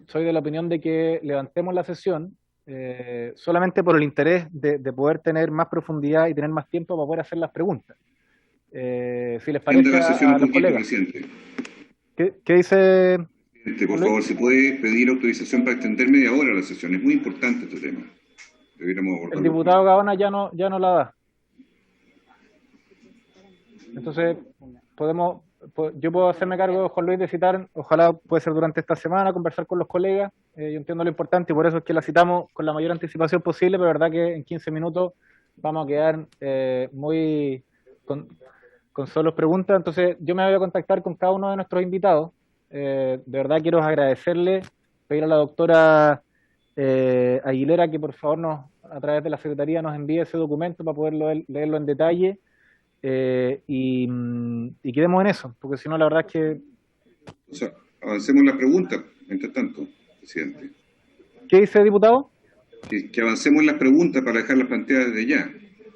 soy de la opinión de que levantemos la sesión solamente por el interés de poder tener más profundidad y tener más tiempo para poder hacer las preguntas. Si les parece a los colegas. ¿Qué dice? Por favor, ¿se puede pedir autorización para extender media hora la sesión? Es muy importante este tema. Deberíamos abordarlo. El diputado Gaona ya no la da. Entonces, yo puedo hacerme cargo, Juan Luis, de citar, ojalá puede ser durante esta semana, conversar con los colegas. Yo entiendo lo importante y por eso es que la citamos con la mayor anticipación posible, pero verdad que en 15 minutos vamos a quedar muy con solo preguntas. Entonces, yo me voy a contactar con cada uno de nuestros invitados. De verdad quiero agradecerle, pedir a la doctora Aguilera que por favor a través de la Secretaría nos envíe ese documento para poder leerlo en detalle y quedemos en eso, porque si no la verdad es que... O sea, avancemos las preguntas, mientras tanto, presidente. ¿Qué dice, diputado? Que avancemos en las preguntas para dejarlas planteadas desde ya.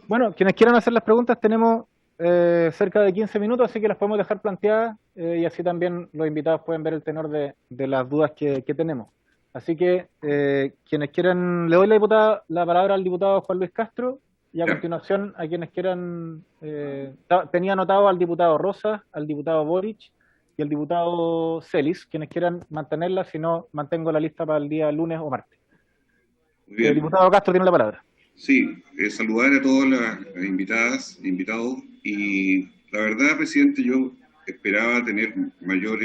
Bueno, quienes quieran hacer las preguntas tenemos cerca de 15 minutos, así que las podemos dejar planteadas y así también los invitados pueden ver el tenor de las dudas que tenemos. Así que quienes quieran, le doy la palabra al diputado Juan Luis Castro y a continuación a quienes quieran, tenía anotado al diputado Rosas, al diputado Boric y al diputado Celis, quienes quieran mantenerla, si no mantengo la lista para el día lunes o martes. El diputado Castro tiene la palabra. Sí, saludar a todas las invitadas, invitados, y la verdad, presidente, yo esperaba tener mayor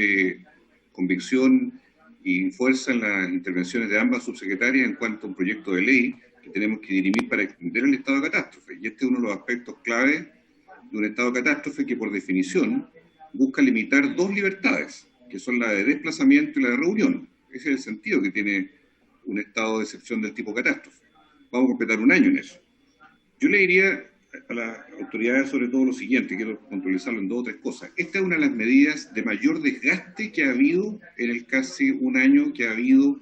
convicción y fuerza en las intervenciones de ambas subsecretarias en cuanto a un proyecto de ley que tenemos que dirimir para extender el estado de catástrofe. Y este es uno de los aspectos clave de un estado de catástrofe que, por definición, busca limitar dos libertades, que son la de desplazamiento y la de reunión. Ese es el sentido que tiene un estado de excepción del tipo catástrofe. Vamos a completar un año en eso. Yo le diría a las autoridades sobre todo lo siguiente, quiero puntualizarlo en 2 o 3 cosas. Esta es una de las medidas de mayor desgaste que ha habido en el casi un año que ha habido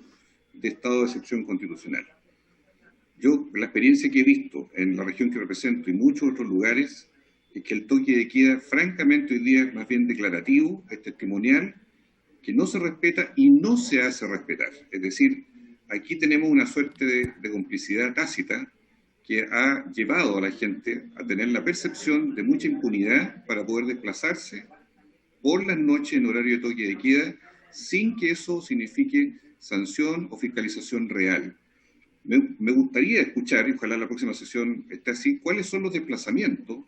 de estado de excepción constitucional. Yo, la experiencia que he visto en la región que represento y muchos otros lugares, es que el toque de queda, francamente, hoy día es más bien declarativo, es testimonial, que no se respeta y no se hace respetar. Es decir, aquí tenemos una suerte de complicidad tácita que ha llevado a la gente a tener la percepción de mucha impunidad para poder desplazarse por las noches en horario de toque de queda, sin que eso signifique sanción o fiscalización real. Me gustaría escuchar, y ojalá la próxima sesión esté así, cuáles son los desplazamientos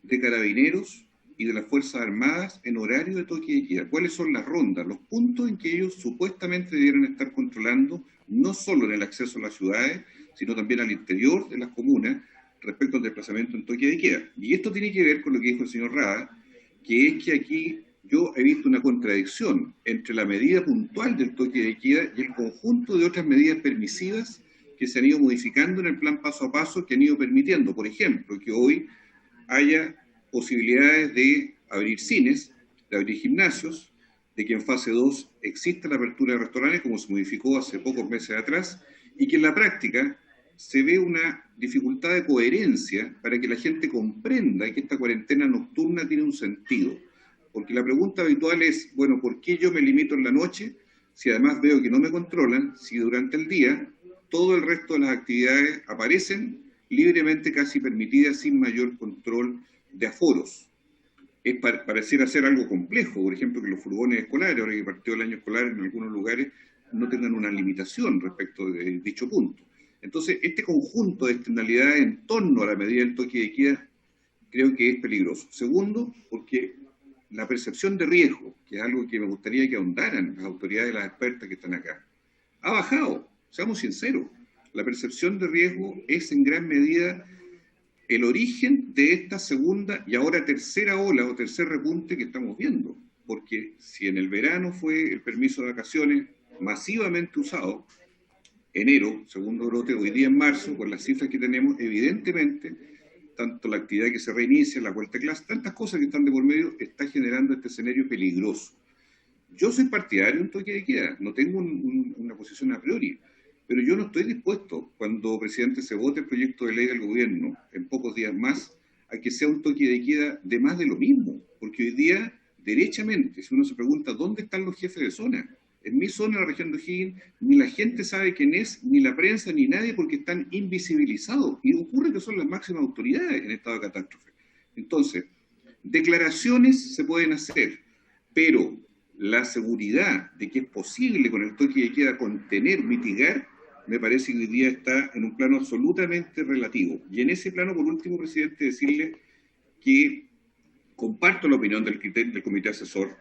de carabineros y de las Fuerzas Armadas en horario de toque de queda. ¿Cuáles son las rondas, los puntos en que ellos supuestamente debieran estar controlando, no solo en el acceso a las ciudades, sino también al interior de las comunas, respecto al desplazamiento en toque de queda? Y esto tiene que ver con lo que dijo el señor Rada, que es que aquí yo he visto una contradicción entre la medida puntual del toque de queda y el conjunto de otras medidas permisivas que se han ido modificando en el plan paso a paso, que han ido permitiendo, por ejemplo, que hoy haya posibilidades de abrir cines, de abrir gimnasios, de que en fase 2 exista la apertura de restaurantes, como se modificó hace pocos meses atrás, y que en la práctica se ve una dificultad de coherencia para que la gente comprenda que esta cuarentena nocturna tiene un sentido. Porque la pregunta habitual es, bueno, ¿por qué yo me limito en la noche si además veo que no me controlan, si durante el día todo el resto de las actividades aparecen libremente casi permitidas sin mayor control de aforos? Pareciera ser algo complejo, por ejemplo, que los furgones escolares, ahora que partió el año escolar, en algunos lugares no tengan una limitación respecto de dicho punto. Entonces, este conjunto de externalidades en torno a la medida del toque de queda creo que es peligroso. Segundo, porque la percepción de riesgo, que es algo que me gustaría que ahondaran las autoridades y las expertas que están acá, ha bajado. Seamos sinceros, la percepción de riesgo es en gran medida el origen de esta segunda y ahora tercera ola o tercer repunte que estamos viendo. Porque si en el verano fue el permiso de vacaciones masivamente usado, enero, segundo brote, hoy día en marzo, con las cifras que tenemos, evidentemente, tanto la actividad que se reinicia, la vuelta a clase, tantas cosas que están de por medio, está generando este escenario peligroso. Yo soy partidario de un toque de queda, no tengo una posición a priori, pero yo no estoy dispuesto, cuando, presidente, se vote el proyecto de ley del gobierno en pocos días más, a que sea un toque de queda de más de lo mismo, porque hoy día, derechamente, si uno se pregunta dónde están los jefes de zona, en mi zona, en la región de O'Higgins, ni la gente sabe quién es, ni la prensa, ni nadie, porque están invisibilizados, y ocurre que son las máximas autoridades en estado de catástrofe. Entonces, declaraciones se pueden hacer, pero la seguridad de que es posible con el toque de queda contener, mitigar, me parece que hoy día está en un plano absolutamente relativo. Y en ese plano, por último, presidente, decirle que comparto la opinión del comité asesor,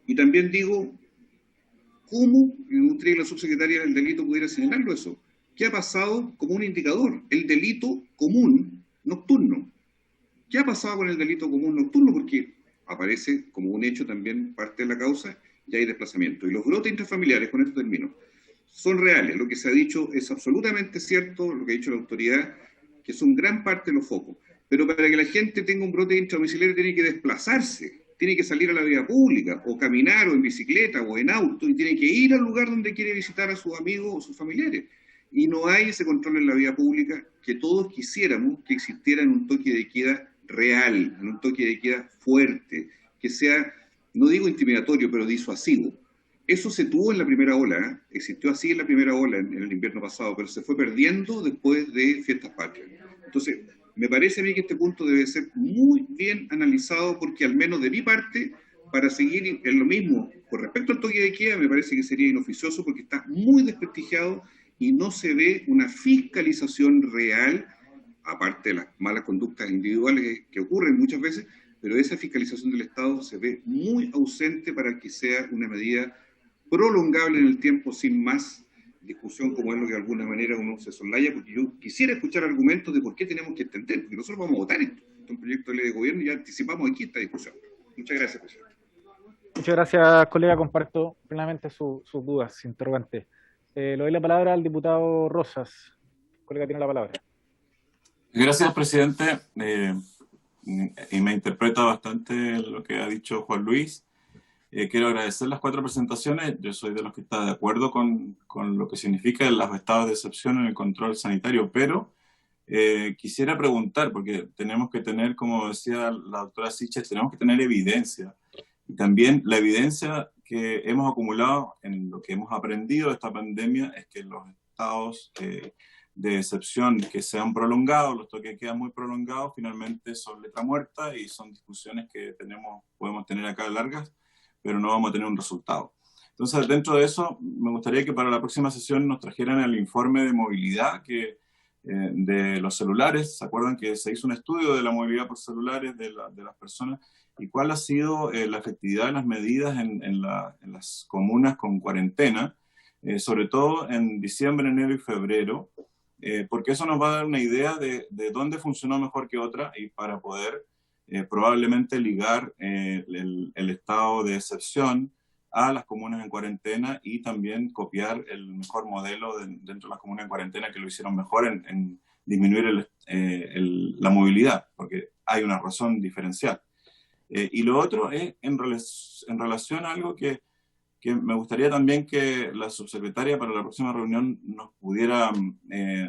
y también digo, ¿cómo? Me gustaría que la subsecretaria del delito pudiera señalarlo eso. ¿Qué ha pasado como un indicador? El delito común nocturno. ¿Qué ha pasado con el delito común nocturno? Porque aparece como un hecho también parte de la causa y hay desplazamiento. Y los brotes intrafamiliares, con esto termino, son reales. Lo que se ha dicho es absolutamente cierto, lo que ha dicho la autoridad, que son gran parte de los focos. Pero para que la gente tenga un brote intradomiciliario tiene que desplazarse, tiene que salir a la vía pública, o caminar, o en bicicleta, o en auto, y tiene que ir al lugar donde quiere visitar a sus amigos o sus familiares. Y no hay ese control en la vía pública que todos quisiéramos que existiera en un toque de queda real, en un toque de queda fuerte, que sea, no digo intimidatorio, pero disuasivo. Eso se tuvo en la primera ola, existió así en la primera ola en el invierno pasado, pero se fue perdiendo después de Fiestas Patrias. Entonces, me parece a mí que este punto debe ser muy bien analizado, porque al menos de mi parte, para seguir en lo mismo, con respecto al toque de queda, me parece que sería inoficioso porque está muy desprestigiado y no se ve una fiscalización real, aparte de las malas conductas individuales que ocurren muchas veces, pero esa fiscalización del Estado se ve muy ausente para que sea una medida prolongable en el tiempo sin más discusión, como es lo que de alguna manera uno se soslaya, porque yo quisiera escuchar argumentos de por qué tenemos que extender, porque nosotros vamos a votar esto. Este es un proyecto de ley de gobierno y ya anticipamos aquí esta discusión. Muchas gracias, presidente. Muchas gracias, colega. Comparto plenamente sus dudas, interrogantes. Le doy la palabra al diputado Rosas. Colega, tiene la palabra. Gracias, presidente. Y me interpreta bastante lo que ha dicho Juan Luis. Quiero agradecer las 4 presentaciones. Yo soy de los que está de acuerdo con lo que significa los estados de excepción en el control sanitario, pero quisiera preguntar, porque tenemos que tener, como decía la doctora Siches, tenemos que tener evidencia. Y también la evidencia que hemos acumulado en lo que hemos aprendido de esta pandemia es que los estados de excepción que se han prolongado, los toques que quedan muy prolongados, finalmente son letra muerta y son discusiones que podemos tener acá largas, pero no vamos a tener un resultado. Entonces, dentro de eso, me gustaría que para la próxima sesión nos trajeran el informe de movilidad de los celulares. ¿Se acuerdan que se hizo un estudio de la movilidad por celulares de las personas? ¿Y cuál ha sido la efectividad de las medidas en las comunas con cuarentena? Sobre todo en diciembre, enero y febrero, porque eso nos va a dar una idea de dónde funcionó mejor que otra y para poder probablemente ligar el estado de excepción a las comunas en cuarentena y también copiar el mejor modelo dentro de las comunas en cuarentena que lo hicieron mejor en disminuir la movilidad, porque hay una razón diferencial. Y lo otro es en relación a algo que me gustaría también que la subsecretaria para la próxima reunión nos pudiera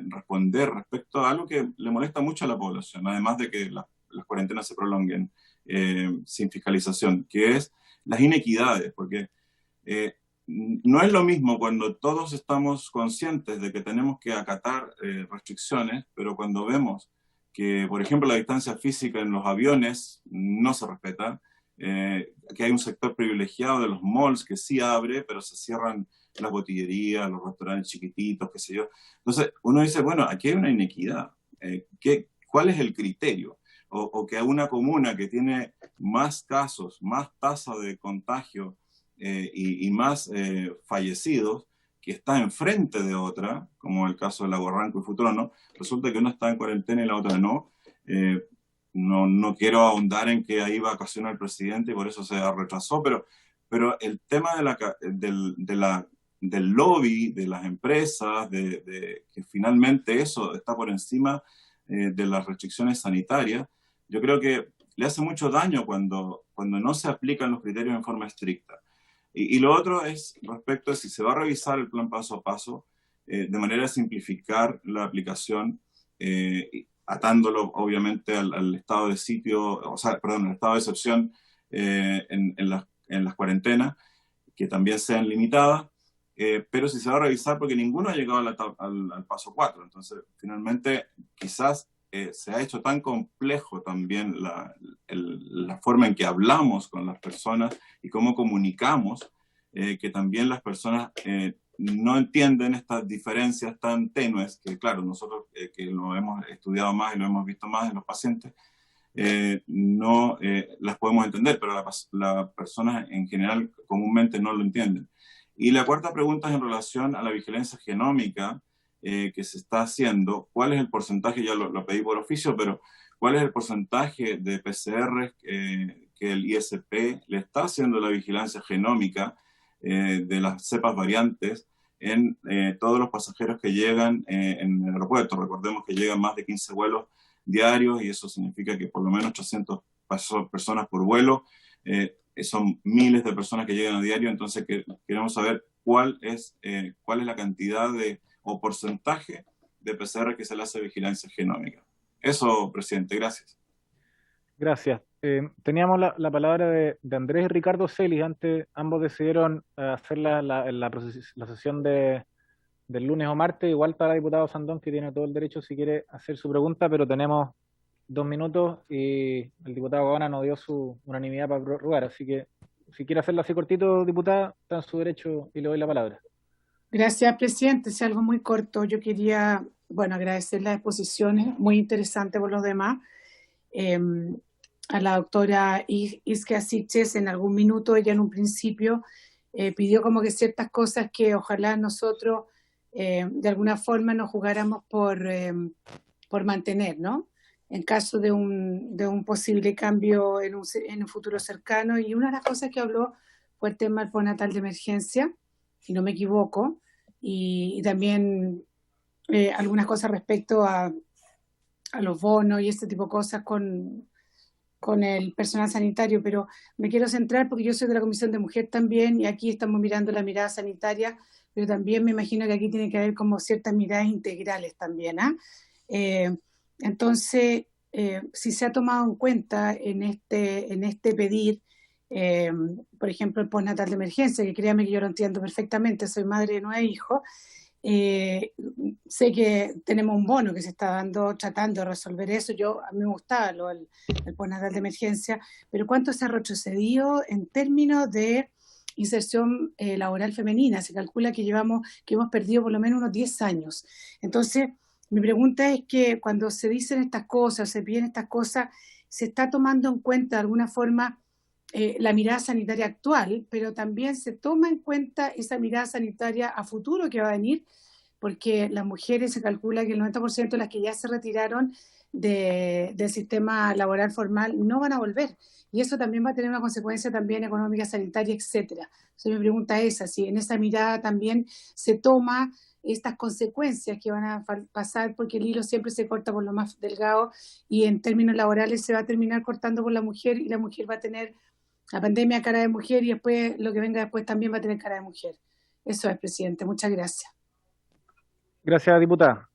responder respecto a algo que le molesta mucho a la población, además de que las cuarentenas se prolonguen sin fiscalización, que es las inequidades, porque no es lo mismo cuando todos estamos conscientes de que tenemos que acatar restricciones, pero cuando vemos que, por ejemplo, la distancia física en los aviones no se respeta, que hay un sector privilegiado de los malls que sí abre, pero se cierran las botillerías, los restaurantes chiquititos, qué sé yo. Entonces, uno dice, bueno, aquí hay una inequidad. ¿Cuál es el criterio? O que a una comuna que tiene más casos, más tasa de contagio y más fallecidos, que está enfrente de otra, como el caso de Lago Ranco y Futrono, resulta que una está en cuarentena y la otra no. No quiero ahondar en que ahí va a ocasionar el presidente y por eso se retrasó, pero el tema del lobby, de las empresas, que finalmente eso está por encima de las restricciones sanitarias, yo creo que le hace mucho daño cuando no se aplican los criterios en forma estricta. Y lo otro es respecto a si se va a revisar el plan paso a paso de manera de simplificar la aplicación, atándolo obviamente al estado de sitio, al estado de excepción en las cuarentenas, que también sean limitadas, pero si se va a revisar porque ninguno ha llegado al paso 4. Entonces, finalmente, quizás se ha hecho tan complejo también la forma en que hablamos con las personas y cómo comunicamos, que también las personas no entienden estas diferencias tan tenues, que claro, nosotros que lo hemos estudiado más y lo hemos visto más en los pacientes, no las podemos entender, pero las personas en general comúnmente no lo entienden. Y la cuarta pregunta es en relación a la vigilancia genómica que se está haciendo. ¿Cuál es el porcentaje? Ya lo pedí por oficio, pero ¿cuál es el porcentaje de PCR que el ISP le está haciendo la vigilancia genómica de las cepas variantes en todos los pasajeros que llegan en el aeropuerto? Recordemos que llegan más de 15 vuelos diarios y eso significa que por lo menos 800 personas por vuelo, son miles de personas que llegan a diario. Entonces queremos saber cuál es la cantidad o porcentaje de PCR que se le hace vigilancia genómica. Eso, presidente, gracias. Gracias. Teníamos la palabra de Andrés y Ricardo Celis. Antes ambos decidieron hacer la sesión del lunes o martes. Igual está la diputada Sandón, que tiene todo el derecho si quiere hacer su pregunta, pero tenemos 2 minutos y el diputado Gaona nos dio su unanimidad para prorrogar. Así que si quiere hacerla así cortito, diputada, está en su derecho y le doy la palabra. Gracias, presidente. Es algo muy corto. Yo quería, agradecer las exposiciones, muy interesante por los demás. A la doctora Isquia Siches, en algún minuto, ella en un principio pidió como que ciertas cosas que ojalá nosotros de alguna forma nos jugáramos por mantener, ¿no? En caso de un posible cambio en un futuro cercano. Y una de las cosas que habló fue el tema del postnatal de emergencia, si no me equivoco, y también algunas cosas respecto a los bonos y este tipo de cosas con el personal sanitario, pero me quiero centrar porque yo soy de la Comisión de Mujer también y aquí estamos mirando la mirada sanitaria, pero también me imagino que aquí tiene que haber como ciertas miradas integrales también, ¿ah? Entonces, si se ha tomado en cuenta en este pedir, por ejemplo, el postnatal de emergencia, que créame que yo lo entiendo perfectamente, soy madre de 9 hijos, sé que tenemos un bono que se está dando, tratando de resolver eso. A mí me gustaba el postnatal de emergencia, pero ¿cuánto se ha retrocedido en términos de inserción laboral femenina? Se calcula que hemos perdido por lo menos unos 10 años. Entonces, mi pregunta es que cuando se dicen estas cosas, se piden estas cosas, ¿se está tomando en cuenta de alguna forma la mirada sanitaria actual, pero también se toma en cuenta esa mirada sanitaria a futuro que va a venir? Porque las mujeres, se calcula que el 90% de las que ya se retiraron del sistema laboral formal no van a volver, y eso también va a tener una consecuencia también económica, sanitaria, etcétera. Entonces mi pregunta es esa, si en esa mirada también se toma estas consecuencias que van a pasar, porque el hilo siempre se corta por lo más delgado y en términos laborales se va a terminar cortando por la mujer, y la mujer va a tener la pandemia cara de mujer, y después lo que venga después también va a tener cara de mujer. Eso es, presidente. Muchas gracias. Gracias, diputada.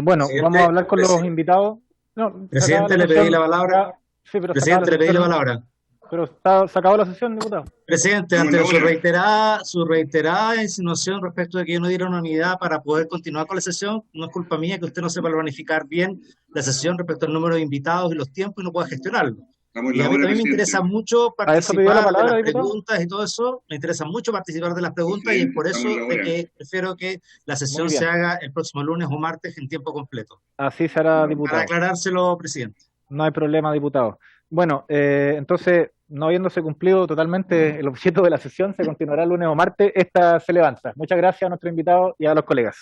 Bueno, vamos a hablar con los invitados. No, presidente, le pedí la palabra. Sí, pero presidente, le pedí la palabra. Pero se acabó la sesión, diputado. Presidente, ante su reiterada insinuación respecto de que yo no diera una unidad para poder continuar con la sesión, no es culpa mía que usted no sepa planificar bien la sesión respecto al número de invitados y los tiempos y no pueda gestionarlo. Y a mí también me interesa mucho participar de las preguntas y todo eso, me interesa mucho participar de las preguntas, y es por eso que prefiero que la sesión se haga el próximo lunes o martes en tiempo completo. Así será, diputado. Para aclarárselo, presidente. No hay problema, diputado. Bueno, entonces, no habiéndose cumplido totalmente el objeto de la sesión, se continuará el lunes o martes. Esta se levanta. Muchas gracias a nuestro invitado y a los colegas.